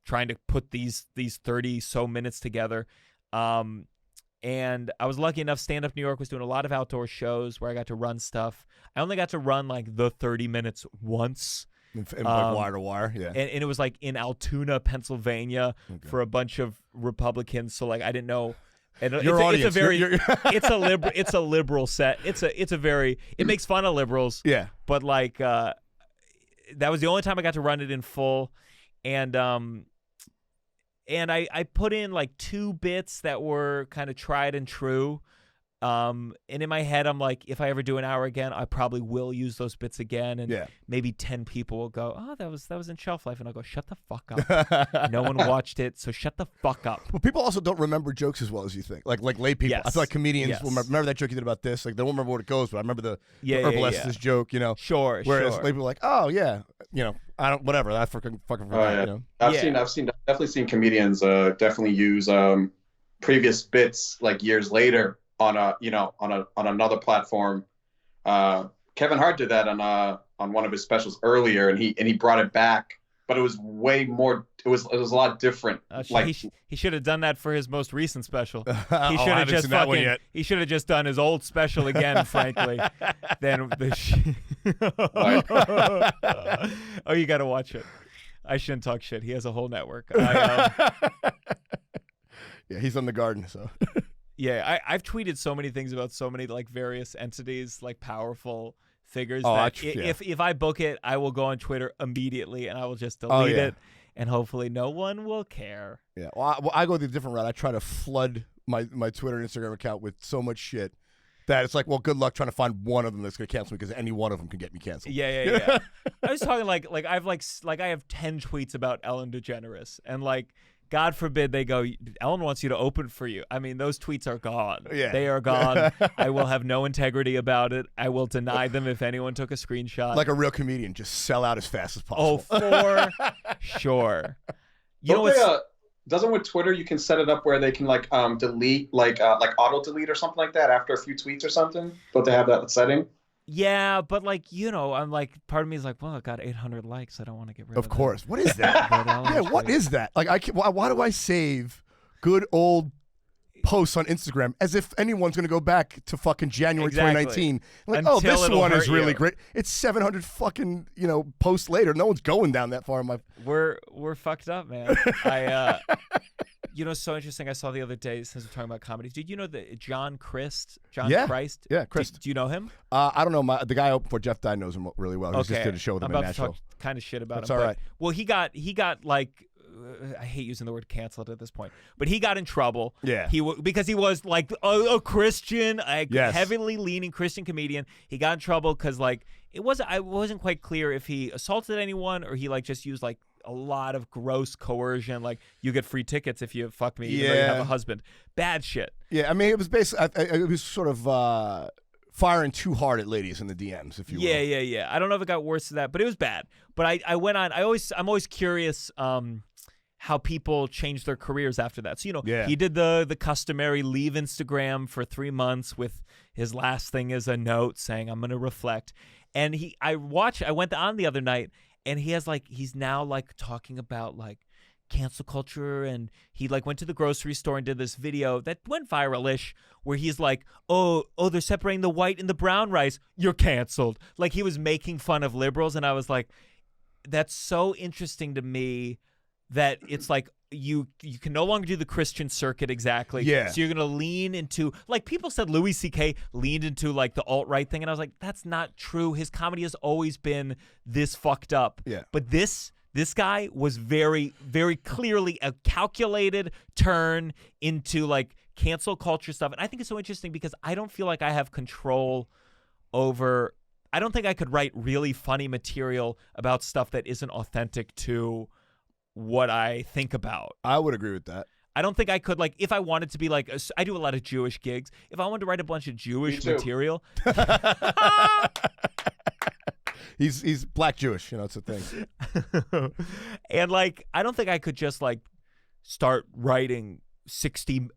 trying to put these 30 so minutes together. And I was lucky enough, Stand Up New York was doing a lot of outdoor shows where I got to run stuff. I only got to run like the 30 minutes once. And like wire to wire, yeah. And it was like in Altoona, Pennsylvania, for a bunch of Republicans. So like I didn't know. And audience. It's a liberal set. It makes fun of liberals. Yeah. But like that was the only time I got to run it in full, and I put in like 2 bits that were kind of tried and true. And in my head, I'm like, if I ever do an hour again, I probably will use those bits again. And maybe 10 people will go, oh, that was in Shelf Life. And I'll go, shut the fuck up. No one watched it, so shut the fuck up. Well, people also don't remember jokes as well as you think. Like lay people. Yes. I feel like comedians Yes. will remember that joke you did about this. Like they won't remember what it goes, but I remember the herbal essence joke, Sure, Whereas sure. lay people are like, oh yeah, I don't, whatever. I fucking forgot, yeah. I've definitely seen comedians definitely use previous bits like years later on another platform. Kevin Hart did that on one of his specials earlier, and he brought it back, but it was way more. It was a lot different. He should have done that for his most recent special. He I should have haven't just seen that one yet. He should have just done his old special again. Frankly, then oh, you got to watch it. I shouldn't talk shit. He has a whole network. Yeah, he's on The Garden, so. Yeah, I've tweeted so many things about so many like various entities, like powerful figures. If I book it, I will go on Twitter immediately and I will just delete it, and hopefully no one will care. Yeah, well, I go the different route. I try to flood my Twitter and Instagram account with so much shit that it's like, well, good luck trying to find one of them that's gonna cancel me, because any one of them can get me canceled. Yeah. I was talking like I have 10 tweets about Ellen DeGeneres, and like, God forbid they go, Ellen wants you to open for you. I mean, those tweets are gone. Yeah. They are gone. I will have no integrity about it. I will deny them if anyone took a screenshot. Like a real comedian, just sell out as fast as Oh, possible. for sure. Doesn't with Twitter you can set it up where they can like delete like auto delete or something like that after a few tweets or something? Don't they have that setting? Yeah, but like, I'm like, part of me is like, well, it got 800 likes. I don't want to get rid of it. Of course. What is that? Yeah, what is that? Like, why do I save good old posts on Instagram as if anyone's going to go back to fucking January 2019? Like, Until this it'll one hurt is really you. great. It's 700 fucking, posts later. No one's going down that far in my... We're fucked up, man. So interesting. I saw the other day, since we're talking about comedy. Did you know that John Christ? Christ? Yeah, Christ. Do you know him? I don't know. The guy before Jeff died knows him really well. He just did a show with him I'm in about to Nashville. talk kind of shit about That's him. all but- right. Well, he got like, I hate using the word canceled at this point, but he got in trouble. Yeah. Because he was like a Christian, Yes. heavily leaning Christian comedian. He got in trouble because like I wasn't quite clear if he assaulted anyone or he like just used like a lot of gross coercion, like you get free tickets if you fuck me, even though you have a husband. Bad shit. Yeah, I mean, it was basically, it was sort of firing too hard at ladies in the DMs, if you will. Yeah. I don't know if it got worse than that, but it was bad. But I went on. I'm always curious how people change their careers after that. So he did the customary leave Instagram for 3 months with his last thing as a note saying, "I'm gonna reflect." And I went on the other night. And he's now like talking about like cancel culture, and he like went to the grocery store and did this video that went viral-ish where he's like, oh, they're separating the white and the brown rice. You're canceled. Like he was making fun of liberals, and I was like, that's so interesting to me that it's like you can no longer do the Christian circuit exactly. Yeah. So you're gonna lean into, like, people said Louis C.K. leaned into like the alt-right thing, and I was like, that's not true. His comedy has always been this fucked up. Yeah. But this guy was very, very clearly a calculated turn into like cancel culture stuff. And I think it's so interesting because I don't feel like I have control over. I don't think I could write really funny material about stuff that isn't authentic to what I think about. I would agree with that. I don't think I could, like, if I wanted to be like, I do a lot of Jewish gigs. If I wanted to write a bunch of Jewish material. He's black Jewish, it's a thing. And like, I don't think I could just like start writing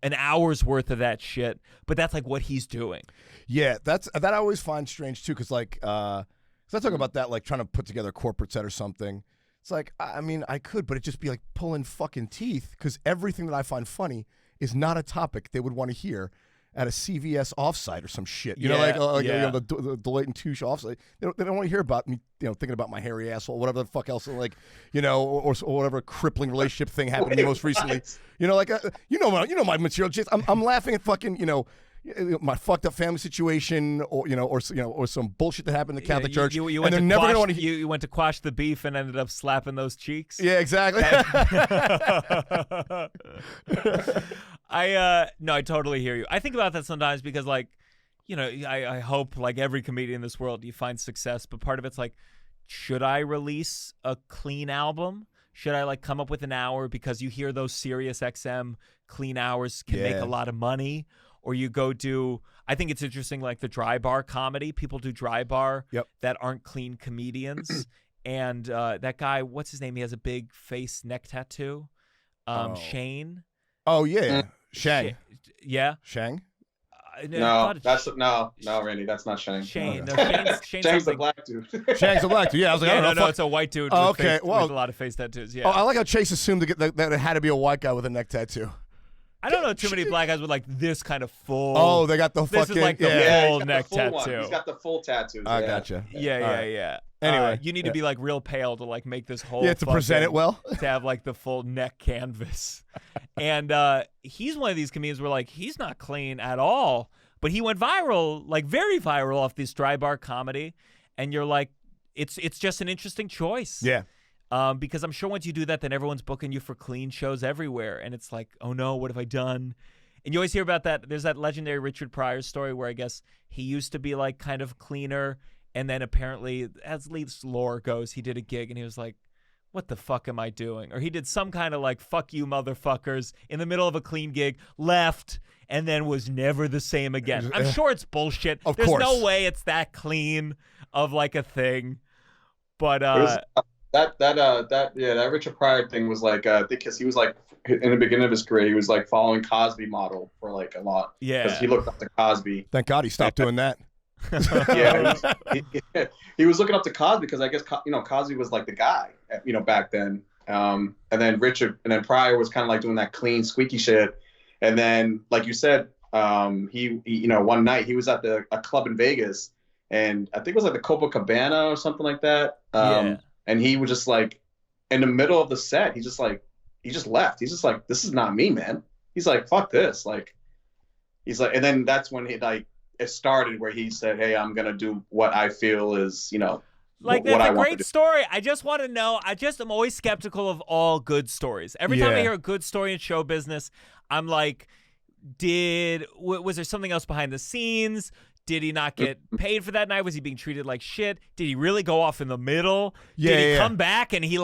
an hour's worth of that shit, but that's like what he's doing. Yeah, that I always find strange too, because like, so I talk about that, like trying to put together a corporate set or something. It's like, I mean, I could, but it'd just be like pulling fucking teeth, because everything that I find funny is not a topic they would want to hear at a CVS offsite or some shit. You know, the Deloitte and Touche offsite. They don't want to hear about me, thinking about my hairy asshole, whatever the fuck else, like, or whatever crippling relationship thing happened to me most recently. My material. Just, I'm laughing at fucking, my fucked up family situation, or some bullshit that happened in the Catholic Church. You and went they're to never quash, gonna want to. You went to quash the beef and ended up slapping those cheeks. Yeah, exactly. I totally hear you. I think about that sometimes because, like, I hope, like every comedian in this world, you find success, but part of it's like, should I release a clean album? Should I like come up with an hour, because you hear those Sirius XM clean hours can make a lot of money? Or you go do, I think it's interesting, like the dry bar comedy. People do dry bar that aren't clean comedians. And that guy, what's his name? He has a big face neck tattoo. Shane. Oh, yeah. Shang. Yeah. Shang? No, Randy, that's not Shang. Shane. No, Shang's the black dude. Shang's the black dude. Yeah, I was like, I don't know. No, it's a white dude with a lot of face tattoos. Yeah. Oh, I like how Chase assumed that it had to be a white guy with a neck tattoo. I don't know too many black guys with like this kind of full. Oh, they got the fucking. This is like the full neck tattoo. One. He's got the full tattoos. I gotcha. Yeah. Anyway, you need to be like real pale to like make this whole. Yeah, to present it well. To have like the full neck canvas, and he's one of these comedians where like he's not clean at all, but he went viral, like very viral, off this dry bar comedy, and you're like, it's just an interesting choice. Yeah. Because I'm sure once you do that, then everyone's booking you for clean shows everywhere. And it's like, oh no, what have I done? And you always hear about that. There's that legendary Richard Pryor story where I guess he used to be like kind of cleaner. And then apparently, as least lore goes, he did a gig and he was like, what the fuck am I doing? Or he did some kind of like, fuck you motherfuckers, in the middle of a clean gig, left, and then was never the same again. I'm sure it's bullshit. There's no way it's that clean of like a thing. But that Richard Pryor thing was like, because he was like, in the beginning of his career, he was like following Cosby model for like a lot. Yeah. Because he looked up to Cosby. Thank God he stopped doing that. He was looking up to Cosby because I guess Cosby was like the guy, back then. And then Pryor was kind of like doing that clean, squeaky shit. And then, like you said, he one night he was at a club in Vegas, and I think it was like the Copacabana or something like that. And he was just like, in the middle of the set, he just left. He's just like, this is not me, man. He's like, fuck this. Like, he's like, and then that's when it started where he said, hey, I'm going to do what I feel is, like, that's a great story. I just want to know. I'm always skeptical of all good stories. Every time I hear a good story in show business, I'm like, was there something else behind the scenes? Did he not get paid for that night? Was he being treated like shit? Did he really go off in the middle? Did he come back and he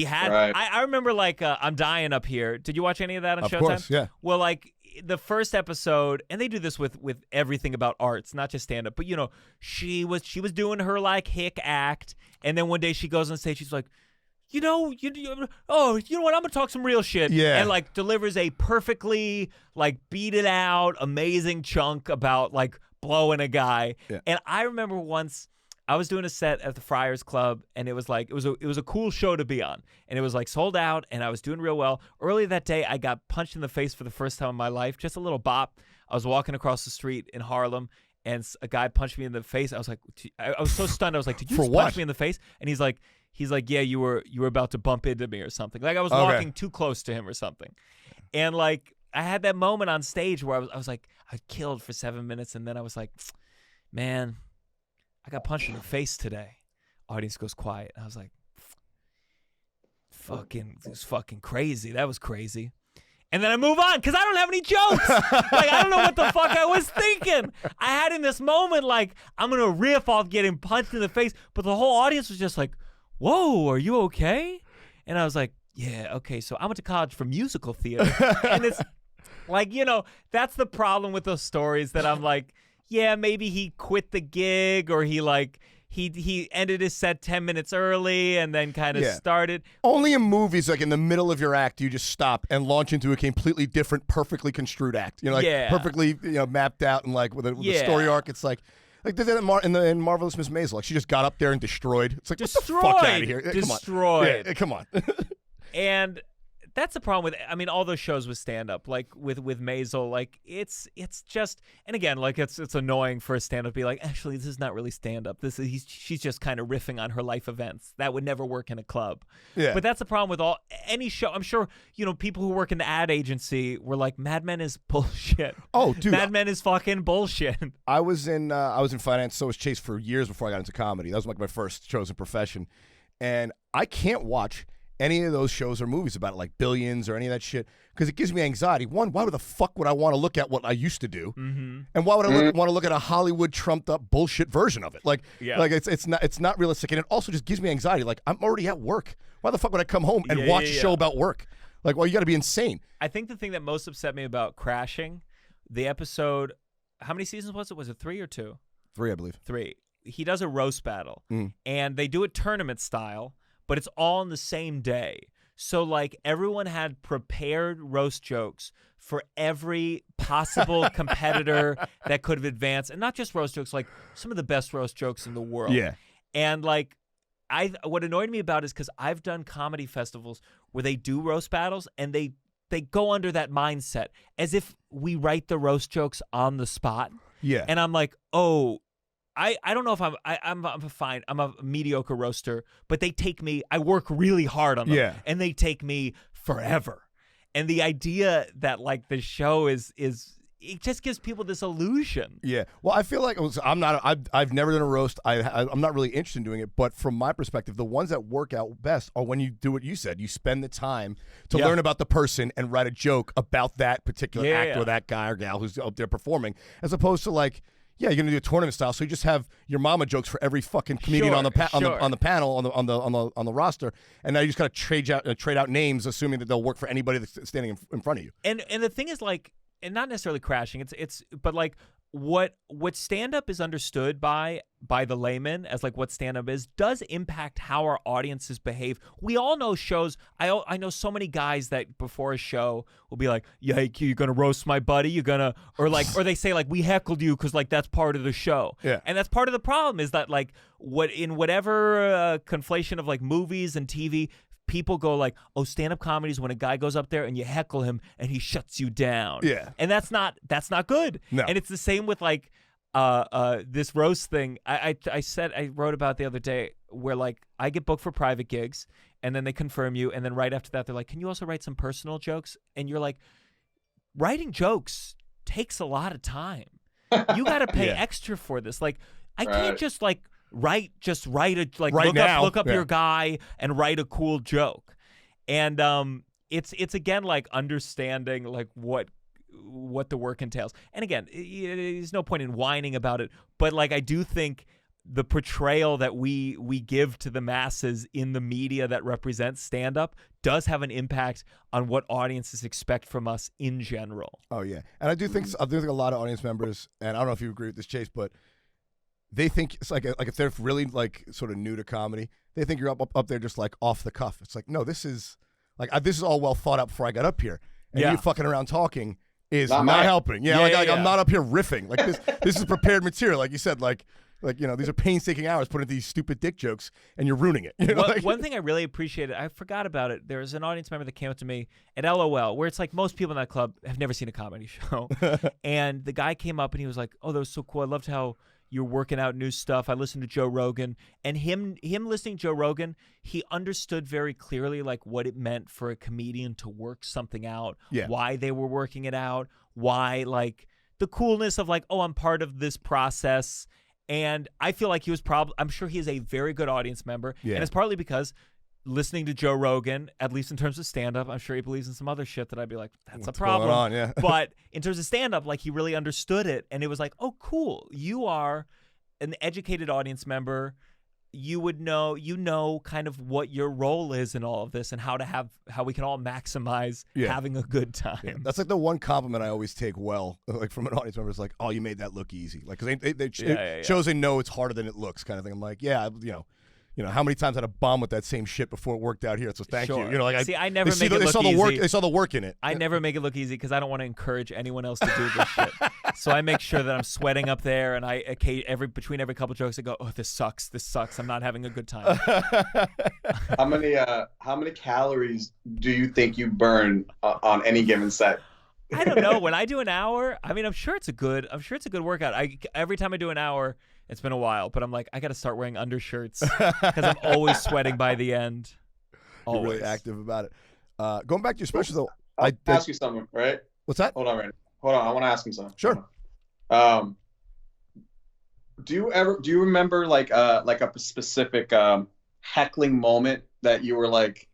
had? Right. I remember I'm Dying Up Here. Did you watch any of that on Showtime? Of course, yeah. Well, like the first episode, and they do this with everything about arts, not just stand up. But she was doing her like hick act, and then one day she goes on stage. She's like, you know what? I'm gonna talk some real shit. Yeah. And like delivers a perfectly like beat it out, amazing chunk about like blowing a guy. Yeah. And I remember once I was doing a set at the Friars Club, and it was like it was a cool show to be on, and it was like sold out, and I was doing real well. Early that day, I got punched in the face for the first time in my life, just a little bop. I was walking across the street in Harlem, and a guy punched me in the face. I was like, I was so stunned. I was like, did you just punch me in the face? And he's like, he's like, yeah, you were about to bump into me or something. Like I was walking too close to him or something. And like I had that moment on stage where I was like, I killed for 7 minutes, and then I was like, man, I got punched in the face today. Audience goes quiet. I was like, it was fucking crazy. That was crazy. And then I move on because I don't have any jokes. Like, I don't know what the fuck I was thinking. I had in this moment, like, I'm going to riff off getting punched in the face. But the whole audience was just like, whoa, are you okay? And I was like, yeah, okay. So I went to college for musical theater. And it's like, you know, that's the problem with those stories that I'm like, yeah, maybe he quit the gig, or he like, he ended his set 10 minutes early and then kind of started. Only in movies, like in the middle of your act, you just stop and launch into a completely different, perfectly construed act. You know, like perfectly, you know, mapped out and like with a story arc. It's like they did that in Marvelous Miss Maisel. Like she just got up there and destroyed. It's like, destroyed. Get the fuck out of here. Destroyed. Come on. And that's the problem with, I mean, all those shows with stand-up, like with Maisel, like it's just, and again, like it's annoying for a stand-up to be like, actually, this is not really stand-up. She's just kind of riffing on her life events. That would never work in a club. Yeah. But that's the problem with any show. I'm sure, you know, people who work in the ad agency were like, Mad Men is bullshit. Oh, dude. Mad Men is fucking bullshit. I was in finance, so was Chase for years before I got into comedy. That was like my first chosen profession. And I can't watch any of those shows or movies about it, like Billions or any of that shit, because it gives me anxiety. One, why the fuck would I want to look at what I used to do? Mm-hmm. And why would I want to look at a Hollywood trumped up bullshit version of it? Like it's not realistic, and it also just gives me anxiety. Like I'm already at work. Why the fuck would I come home and watch a show about work? Like, well, you got to be insane. I think the thing that most upset me about Crashing, the episode, how many seasons was it? Was it 3 or 2? 3, I believe. 3. He does a roast battle, and they do it tournament style, but it's all on the same day. So, like, everyone had prepared roast jokes for every possible competitor that could have advanced. And not just roast jokes, like some of the best roast jokes in the world. Yeah. And, like, what annoyed me about it is because I've done comedy festivals where they do roast battles, and they go under that mindset as if we write the roast jokes on the spot. Yeah. And I'm like, oh, I don't know if I'm fine. I'm a mediocre roaster, but they take me. I work really hard on them, and they take me forever. And the idea that like the show is it just gives people this illusion. Yeah. Well, I feel like I've never done a roast. I'm not really interested in doing it. But from my perspective, the ones that work out best are when you do what you said. You spend the time to learn about the person and write a joke about that particular actor or that guy or gal who's up there performing, as opposed to like. Yeah, you're gonna do a tournament style, so you just have your mama jokes for every fucking comedian on the panel on the roster, and now you just gotta trade out names, assuming that they'll work for anybody that's standing in front of you. And the thing is, like, and not necessarily Crashing, but like what stand-up is understood by the layman as like what stand-up is does impact how our audiences behave. We all know shows. I know so many guys that before a show will be like, "Yeah, hey, you're gonna roast my buddy. You're gonna," or they say like, "We heckled you because like that's part of the show." Yeah, and that's part of the problem is that like whatever conflation of like movies and TV. People go like, oh, stand-up comedy is when a guy goes up there and you heckle him and he shuts you down. Yeah. And that's not good. No. And it's the same with like this roast thing. I wrote about the other day where like I get booked for private gigs and then they confirm you, and then right after that they're like, can you also write some personal jokes? And you're like, writing jokes takes a lot of time. You got to pay extra for this. Like I can't just like look up your guy and write a cool joke. And it's again like understanding like what the work entails. And again, there's no point in whining about it, but like I do think the portrayal that we give to the masses in the media that represents stand-up does have an impact on what audiences expect from us in general. Oh yeah. And I do think a lot of audience members, and I don't know if you agree with this, Chase, but they think it's like if they're really like sort of new to comedy, they think you're up there just like off the cuff. It's like, no, this is all well thought out before I got up here, and you fucking around talking is not helping. I'm not up here riffing. Like this is prepared material, like you said. Like Like, these are painstaking hours putting these stupid dick jokes, and you're ruining it. One thing I really appreciated, I forgot about it. There was an audience member that came up to me at LOL, where it's like most people in that club have never seen a comedy show. And the guy came up and he was like, "Oh, that was so cool. I loved how you're working out new stuff. I listened to Joe Rogan." And him listening to Joe Rogan, he understood very clearly like what it meant for a comedian to work something out, why they were working it out, why like the coolness of like, oh, I'm part of this process. And I feel like he was I'm sure he is a very good audience member. Yeah. And it's partly because listening to Joe Rogan, at least in terms of stand-up, I'm sure he believes in some other shit that I'd be like, that's What's a problem. going on? Yeah. But in terms of stand-up, like he really understood it. And it was like, oh, cool. You are an educated audience member. You would know, kind of what your role is in all of this and how we can all maximize having a good time. Yeah. That's like the one compliment I always take like from an audience member is like, "Oh, you made that look easy." Like, because it shows they know it's harder than it looks, kind of thing. I'm like, yeah, how many times I had a bomb with that same shit before it worked out here? So thank you. I never make it look easy. They saw the work in it. I never make it look easy because I don't want to encourage anyone else to do this shit. So I make sure that I'm sweating up there, and between every couple jokes, I go, "Oh, this sucks. I'm not having a good time." How many calories do you think you burn on any given set? I don't know. When I do an hour, I mean, I'm sure it's a good workout. Every time I do an hour, it's been a while, but I'm like, I got to start wearing undershirts because I'm always sweating by the end. Always. You're really active about it. Going back to your special though, I'll ask you something, right? What's that? Hold on, Randy. Hold on. I want to ask him something. Sure. Do you remember like a specific heckling moment that you were like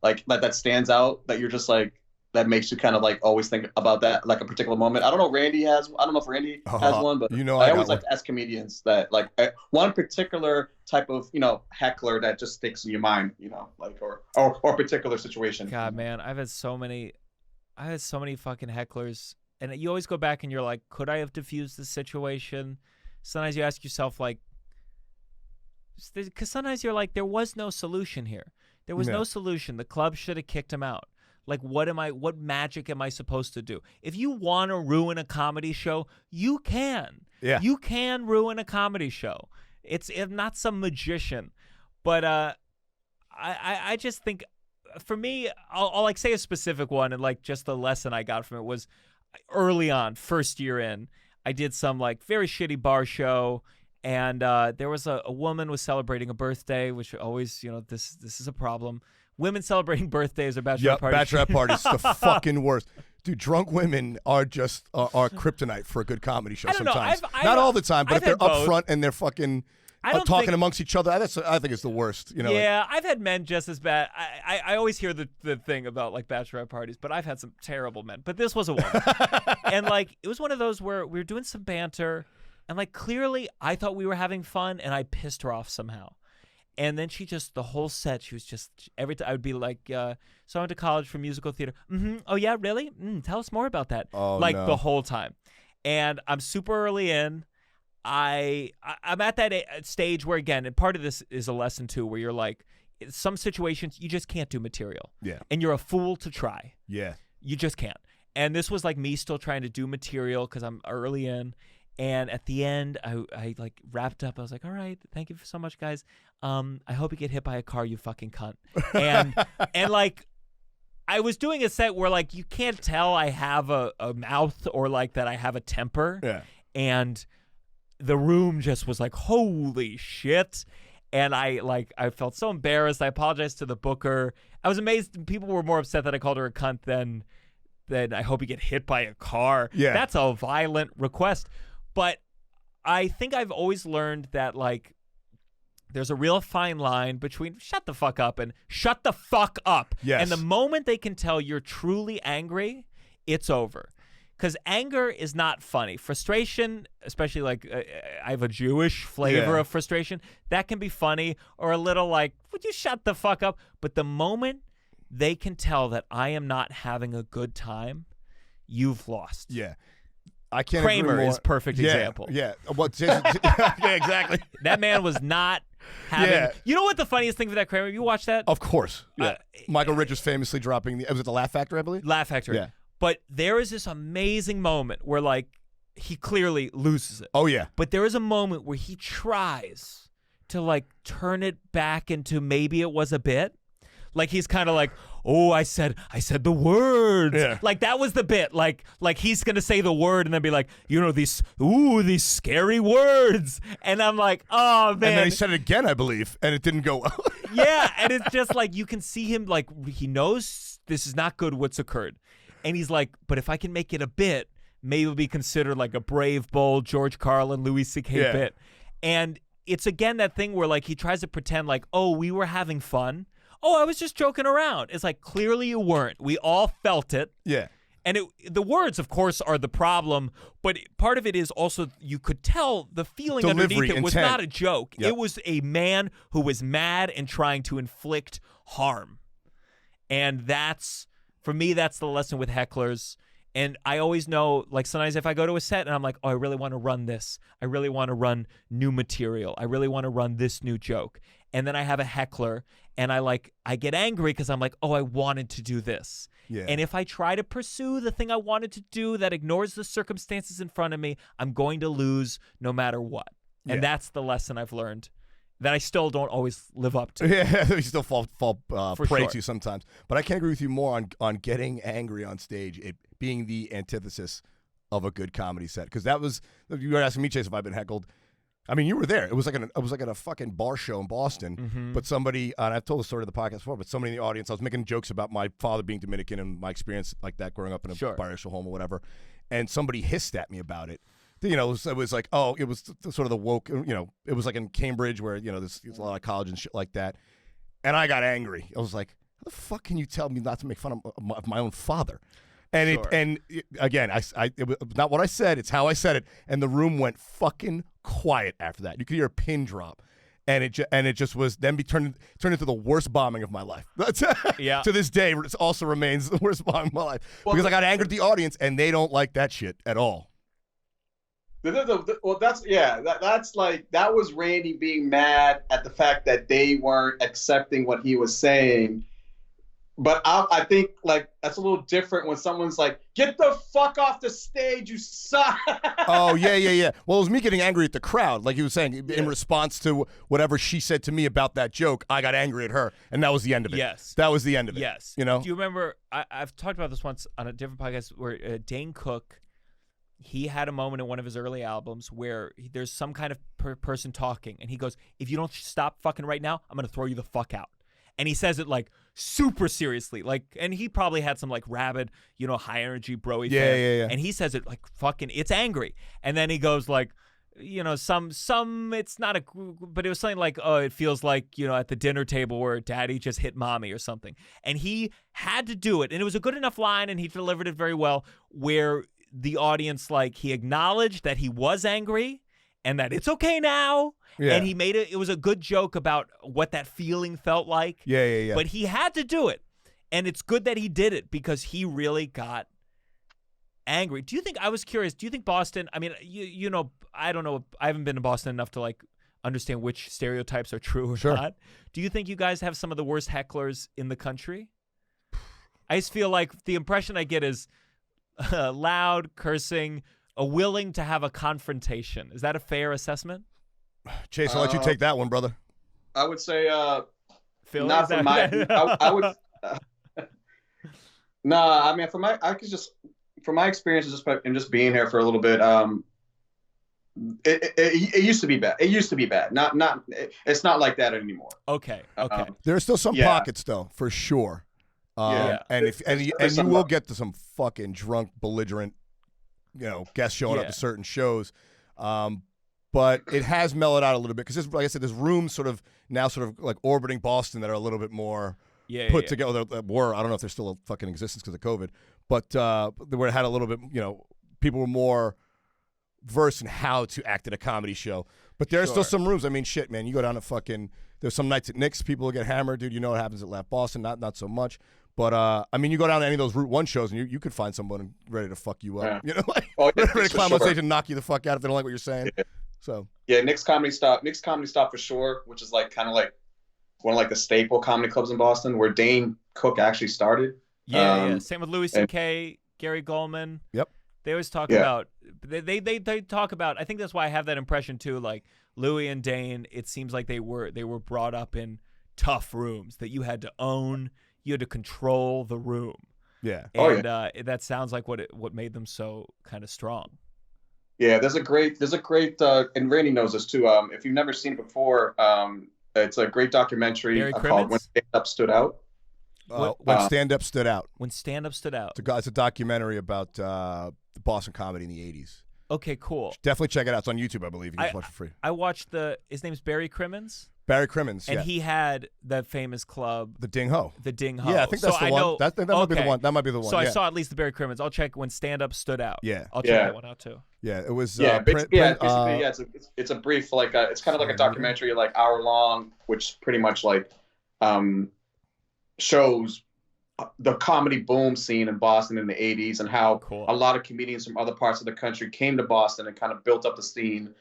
that stands out that you're just like, that makes you kind of like always think about that, like a particular moment? I don't know if Randy has one, but I always like to ask comedians that like one particular type of heckler that just sticks in your mind, like or particular situation. God, man, I've had so many fucking hecklers, and you always go back and you're like, could I have diffused the situation? Sometimes you ask yourself like, because sometimes you're like, there was no solution here. There was no solution. The club should have kicked him out. Like, what magic am I supposed to do? If you want to ruin a comedy show, you can. Yeah. You can ruin a comedy show. It's not some magician. But I just think, for me, I'll like say a specific one, and like just the lesson I got from it was early on, first year in, I did some like very shitty bar show, and there was a woman was celebrating a birthday, which always, this is a problem. Women celebrating birthdays or bachelorette parties. Bachelorette parties, the fucking worst. Dude, drunk women are just are kryptonite for a good comedy show sometimes. Not all the time, but if they're up front and they're fucking talking amongst each other, I think it's the worst. Yeah, I've had men just as bad. I always hear the thing about like bachelorette parties, but I've had some terrible men. But this was a woman. And like it was one of those where we were doing some banter, and like clearly I thought we were having fun, and I pissed her off somehow. And then she just, the whole set, she was just, every time I would be like, so I went to college for musical theater. Mm-hmm. Oh, yeah, really? Tell us more about that. Oh, like no. The whole time. And I'm super early in. I'm at that stage where, again, and part of this is a lesson too, where you're like, in some situations, you just can't do material. Yeah. And you're a fool to try. Yeah. You just can't. And this was like me still trying to do material because I'm early in. And at the end, I like wrapped up. I was like, all right, thank you so much, guys. I hope you get hit by a car, you fucking cunt. And like, I was doing a set where like, you can't tell I have a mouth or like that I have a temper. Yeah. And the room just was like, holy shit. And I felt so embarrassed. I apologized to the booker. I was amazed. People were more upset that I called her a cunt than I hope you get hit by a car. Yeah. That's a violent request. But I think I've always learned that, like, there's a real fine line between shut the fuck up and shut the fuck up. Yes. And the moment they can tell you're truly angry, it's over. Because anger is not funny. Frustration, especially like I have a Jewish flavor of frustration, that can be funny or a little like, would you shut the fuck up? But the moment they can tell that I am not having a good time, you've lost. Yeah. I can't Kramer agree more. is perfect example. Yeah. Yeah, exactly. That man was not having. Yeah. You know what the funniest thing for that Kramer? You watched that? Of course. Yeah. Michael Richards famously dropping was it the Laugh Factory, I believe? Laugh Factory. Yeah. But there is this amazing moment where like he clearly loses it. Oh yeah. But there is a moment where he tries to like turn it back into maybe it was a bit. Like he's kind of like, oh, I said the words. Yeah. Like that was the bit. Like he's gonna say the word and then be like, these scary words. And I'm like, oh man. And then he said it again, I believe, and it didn't go well. Yeah, and it's just like you can see him like he knows this is not good what's occurred. And he's like, but if I can make it a bit, maybe it'll be considered like a brave, bold George Carlin, Louis C.K. bit. And it's again that thing where like he tries to pretend like, oh, we were having fun. Oh, I was just joking around. It's like, clearly you weren't. We all felt it. Yeah. And the words, of course, are the problem, but part of it is also you could tell the feeling Delivery, underneath it was intent. not a joke. Yep. It was a man who was mad and trying to inflict harm. And for me, that's the lesson with hecklers. And I always know, like sometimes if I go to a set and I'm like, oh, I really want to run this. I really want to run new material. I really want to run this new joke. And then I have a heckler and I get angry because I'm like, oh, I wanted to do this. Yeah. And if I try to pursue the thing I wanted to do that ignores the circumstances in front of me, I'm going to lose no matter what. And Yeah. that's the lesson I've learned that I still don't always live up to. Yeah, you still fall prey sure. to sometimes. But I can't agree with you more on getting angry on stage, it being the antithesis of a good comedy set. Because that was, you were asking me, Chase, if I've been heckled. I mean, you were there. It was like at a fucking bar show in Boston. Mm-hmm. But somebody, and I've told the story of the podcast before, but somebody in the audience, I was making jokes about my father being Dominican and my experience like that growing up in a biracial home or whatever. And somebody hissed at me about it. You know, it was like, oh, it was sort of the woke, it was like in Cambridge where, there's a lot of college and shit like that. And I got angry. I was like, how the fuck can you tell me not to make fun of my own father? And again, it was not what I said, it's how I said it. And the room went fucking quiet after that. You could hear a pin drop. And it just was then turned into the worst bombing of my life. Yeah. To this day, it also remains the worst bombing of my life. Because I got angered at the audience and they don't like that shit at all. Well, that's like, that was Randy being mad at the fact that they weren't accepting what he was saying. But I think like that's a little different when someone's like, "Get the fuck off the stage, you suck." Oh yeah. Well, it was me getting angry at the crowd, like he was saying, in response to whatever she said to me about that joke. I got angry at her, and that was the end of it. Yes, that was the end of it. Yes, Do you remember? I've talked about this once on a different podcast where Dane Cook. He had a moment in one of his early albums where there's some kind of person talking, and he goes, "If you don't stop fucking right now, I'm gonna throw you the fuck out." And he says it like super seriously, like, and he probably had some like rabid, high energy bro-y fan. Yeah. And he says it like fucking, it's angry. And then he goes like, some, it's not but it was something like, oh, it feels like, at the dinner table where daddy just hit mommy or something. And he had to do it. And it was a good enough line and he delivered it very well where the audience, like, he acknowledged that he was angry and that it's okay now. Yeah. And he made it was a good joke about what that feeling felt like. Yeah. But he had to do it. And it's good that he did it because he really got angry. I was curious, do you think Boston, I mean, I don't know, I haven't been to Boston enough to like understand which stereotypes are true or not. Do you think you guys have some of the worst hecklers in the country? I just feel like the impression I get is loud, cursing, willing to have a confrontation. Is that a fair assessment? Chase, I'll let you take that one, brother. I would say, Philly, not from my. I would. I mean, from my experiences, just being here for a little bit, it used to be bad. It used to be bad. It's not like that anymore. Okay. There are still some pockets, though, for sure. And you will get to some fucking drunk, belligerent, guests showing up to certain shows. But it has mellowed out a little bit because, like I said, there's rooms sort of like orbiting Boston that are a little bit more put together. That were, I don't know if they're still a fucking existence because of COVID, but where it had a little bit, people were more versed in how to act at a comedy show. But there are still some rooms. I mean, shit, man, you go down to there's some nights at Nick's, people will get hammered, dude. You know what happens at Laugh Boston, not so much. But I mean, you go down to any of those Route 1 shows, and you could find someone ready to fuck you up. Yeah. Ready to climb on stage and knock you the fuck out if they don't like what you're saying. Yeah. So Nick's Comedy Stop for sure, which is like kind of like one of like the staple comedy clubs in Boston, where Dane Cook actually started. Yeah. Same with Louis C.K., Gary Goldman. Yep. They always talk Yeah. about they talk about. I think that's why I have that impression too. Like Louis and Dane, it seems like they were brought up in tough rooms that you had to own, you had to control the room. Yeah. And that sounds like what made them so kind of strong. Yeah, there's a great, and Randy knows this too. If you've never seen it before, it's a great documentary Barry called "When Crimmins? Stand Up Stood Out." When Stand Up Stood Out. When stand up stood out. It's a documentary about the Boston comedy in the 80s. Okay, cool. Definitely check it out. It's on YouTube, I believe. You can watch it for free. I watched his name's Barry Crimmins. Barry Crimmins, And yeah. he had that famous club, The Ding Ho. the Ding Ho. Yeah, I think that's the one. That might be the one. That might be the one. So yeah. I saw at least the Barry Crimmins. I'll check When Stand Up Stood Out. Yeah. I'll check that one out too. Yeah, it was. Basically, it's a brief, like it's kind of like a documentary, like hour long, which pretty much like shows the comedy boom scene in Boston in the 80s and how a lot of comedians from other parts of the country came to Boston and kind of built up the scene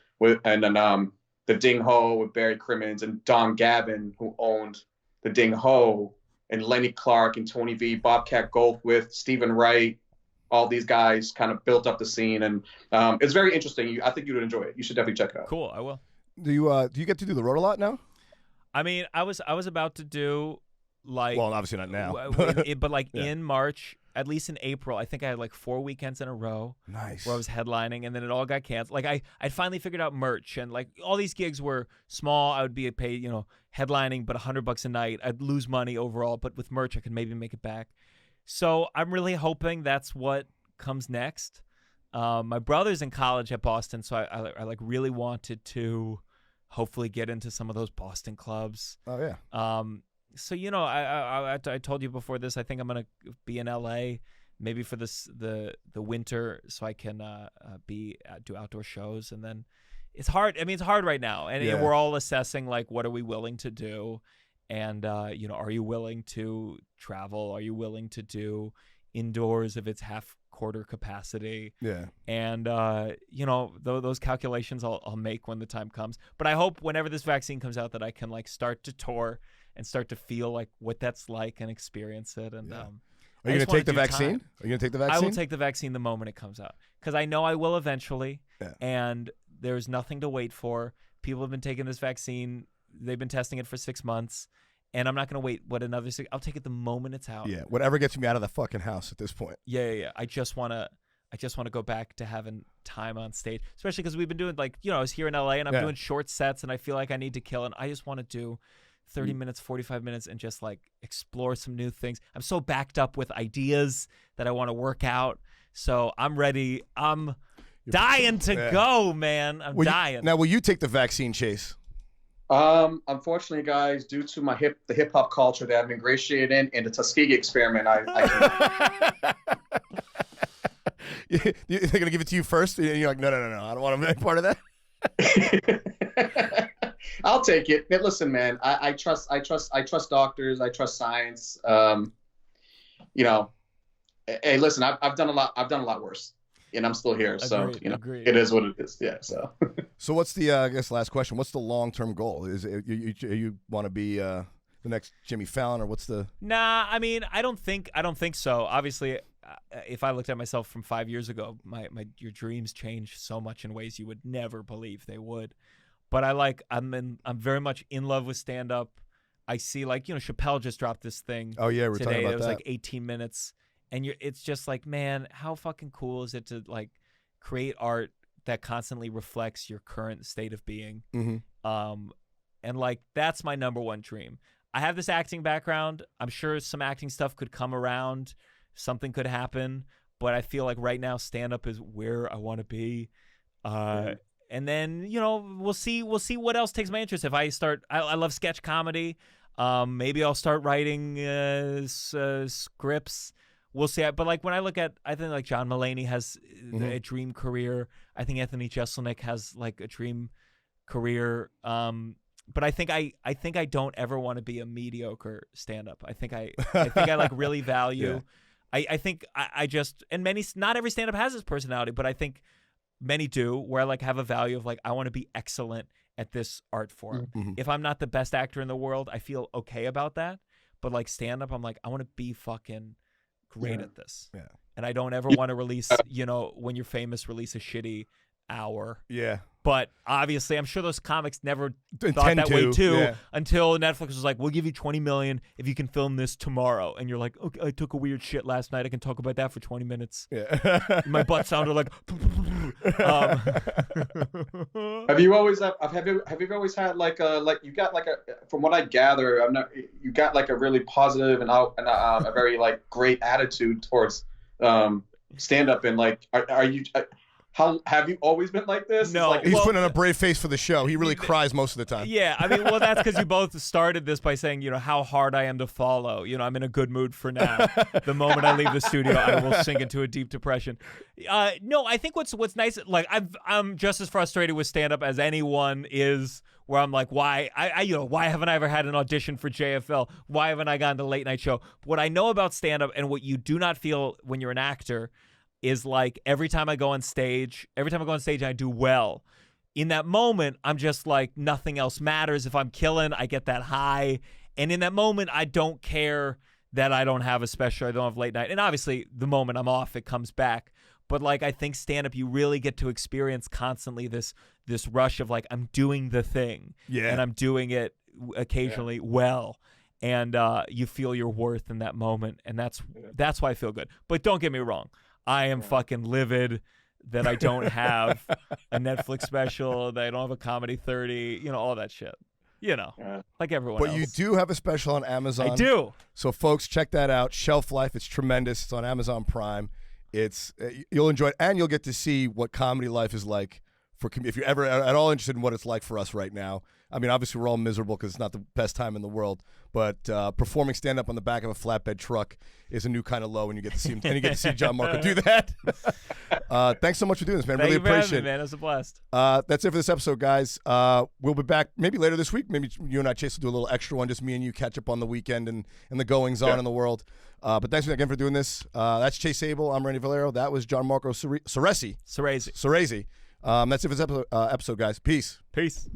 and then the Ding Ho with Barry Crimmins and Don Gavin, who owned the Ding Ho, and Lenny Clark and Tony V, Bobcat Goldthwait, Stephen Wright, all these guys kind of built up the scene, and it's very interesting. I think you would enjoy it. You should definitely check it out. Cool, I will. Do you get to do the road a lot now? I mean, I was about to do like, well, obviously not now, but like in March, at least in April, I think I had like 4 weekends in a row. Nice. Where I was headlining, and then it all got canceled. Like I'd finally figured out merch, and like all these gigs were small. I would be paid, headlining, but $100 a night. I'd lose money overall, but with merch, I could maybe make it back. So I'm really hoping that's what comes next. My brother's in college at Boston, so I like really wanted to hopefully get into some of those Boston clubs. Oh yeah. So I told you before this. I think I'm gonna be in LA, maybe for the winter, so I can do outdoor shows. And then it's hard. I mean, it's hard right now, and we're all assessing like what are we willing to do, and are you willing to travel? Are you willing to do indoors if it's half quarter capacity? Yeah. And those calculations I'll make when the time comes. But I hope whenever this vaccine comes out that I can like start to tour and start to feel like what that's like and experience it. And are you going to take the vaccine? Are you going to take the vaccine? I will take the vaccine the moment it comes out, because I know I will eventually. Yeah. And there's nothing to wait for. People have been taking this vaccine. They've been testing it for 6 months. And I'm not going to wait, another 6? I'll take it the moment it's out. Yeah, whatever gets me out of the fucking house at this point. Yeah. I just want to go back to having time on stage, especially because we've been doing I was here in LA and I'm doing short sets, and I feel like I need to kill, and I just want to do 30 minutes, 45 minutes, and just like explore some new things. I'm so backed up with ideas that I want to work out. So I'm ready. I'm dying to go, man. I'm dying. Now, will you take the vaccine, Chase? Unfortunately, guys, due to the hip hop culture that I've ingratiated in and the Tuskegee experiment, I They're gonna give it to you first, and you're like, no, I don't want to be part of that. I'll take it. But listen, man, I trust doctors. I trust science. Hey, listen, I've done a lot worse, and I'm still here. So Agreed. It is what it is. Yeah. So. So what's the I guess last question? What's the long-term goal? Is it, you want to be the next Jimmy Fallon, or what's the? Nah, I mean, I don't think so. Obviously, if I looked at myself from 5 years ago, your dreams change so much in ways you would never believe they would. But I'm very much in love with stand-up. I see Chappelle just dropped this thing. Oh yeah, we're today. talking about It was that. like 18 minutes, and it's just like, man, how fucking cool is it to like create art that constantly reflects your current state of being. Mm-hmm. And like that's my number one dream. I have this acting background. I'm sure some acting stuff could come around, something could happen, but I feel like right now stand up is where I want to be. And then we'll see what else takes my interest. If I start, I love sketch comedy. Maybe I'll start writing scripts. We'll see. But like when I look at, I think like John Mulaney has a dream career. I think Anthony Jeselnik has like a dream career. But I think I don't ever want to be a mediocre stand-up. I think I like really value. Yeah. I think I just, and not every stand-up has this personality, but I think many do, where I like have a value of like I want to be excellent at this art form. Mm-hmm. If I'm not the best actor in the world, I feel okay about that. But like stand-up, I'm like I want to be fucking great at this. Yeah. and I don't ever want to release, when you're famous, release a shitty hour. Yeah. But obviously, I'm sure those comics never thought Intend that to, way too yeah. until Netflix was like, "We'll give you $20 million if you can film this tomorrow." And you're like, "Okay, I took a weird shit last night. I can talk about that for 20 minutes." Yeah. My butt sounded like. Have you always had like you got like a, from what I gather, you got like a really positive and a very like great attitude towards stand up, and like are you how have you always been like this? No. It's like, He's putting on a brave face for the show. He really cries most of the time. Yeah, I mean, well, that's because you both started this by saying, how hard I am to follow. I'm in a good mood for now. The moment I leave the studio, I will sink into a deep depression. No, I think what's nice, like I'm just as frustrated with stand up as anyone is. Where I'm like, why why haven't I ever had an audition for JFL? Why haven't I gone to late night show? What I know about stand up and what you do not feel when you're an actor is like every time I go on stage and I do well, in that moment, I'm just like, nothing else matters. If I'm killing, I get that high. And in that moment, I don't care that I don't have a special, I don't have late night. And obviously, the moment I'm off, it comes back. But like, I think stand-up, you really get to experience constantly this rush of like, I'm doing the thing. Yeah. And I'm doing it occasionally well. And you feel your worth in that moment. And that's why I feel good. But don't get me wrong. I am fucking livid that I don't have a Netflix special, that I don't have a Comedy 30, all that shit. Like everyone else. But you do have a special on Amazon. I do. So, folks, check that out. Shelf Life. It's tremendous. It's on Amazon Prime. You'll enjoy it, and you'll get to see what comedy life is like if you're ever at all interested in what it's like for us right now. I mean, obviously, we're all miserable because it's not the best time in the world. But performing stand-up on the back of a flatbed truck is a new kind of low, and you get to see him, and you get to see Gianmarco do that. Thanks so much for doing this, man. Thank really you for having appreciate me, man. It was a blast. That's it for this episode, guys. We'll be back maybe later this week. Maybe you and I, Chase, will do a little extra one, just me and you catch up on the weekend and the goings-on in the world. But thanks again for doing this. That's Chase Abel. I'm Randy Valero. That was Gianmarco Soresi. Soresi. That's it for this episode, guys. Peace. Peace.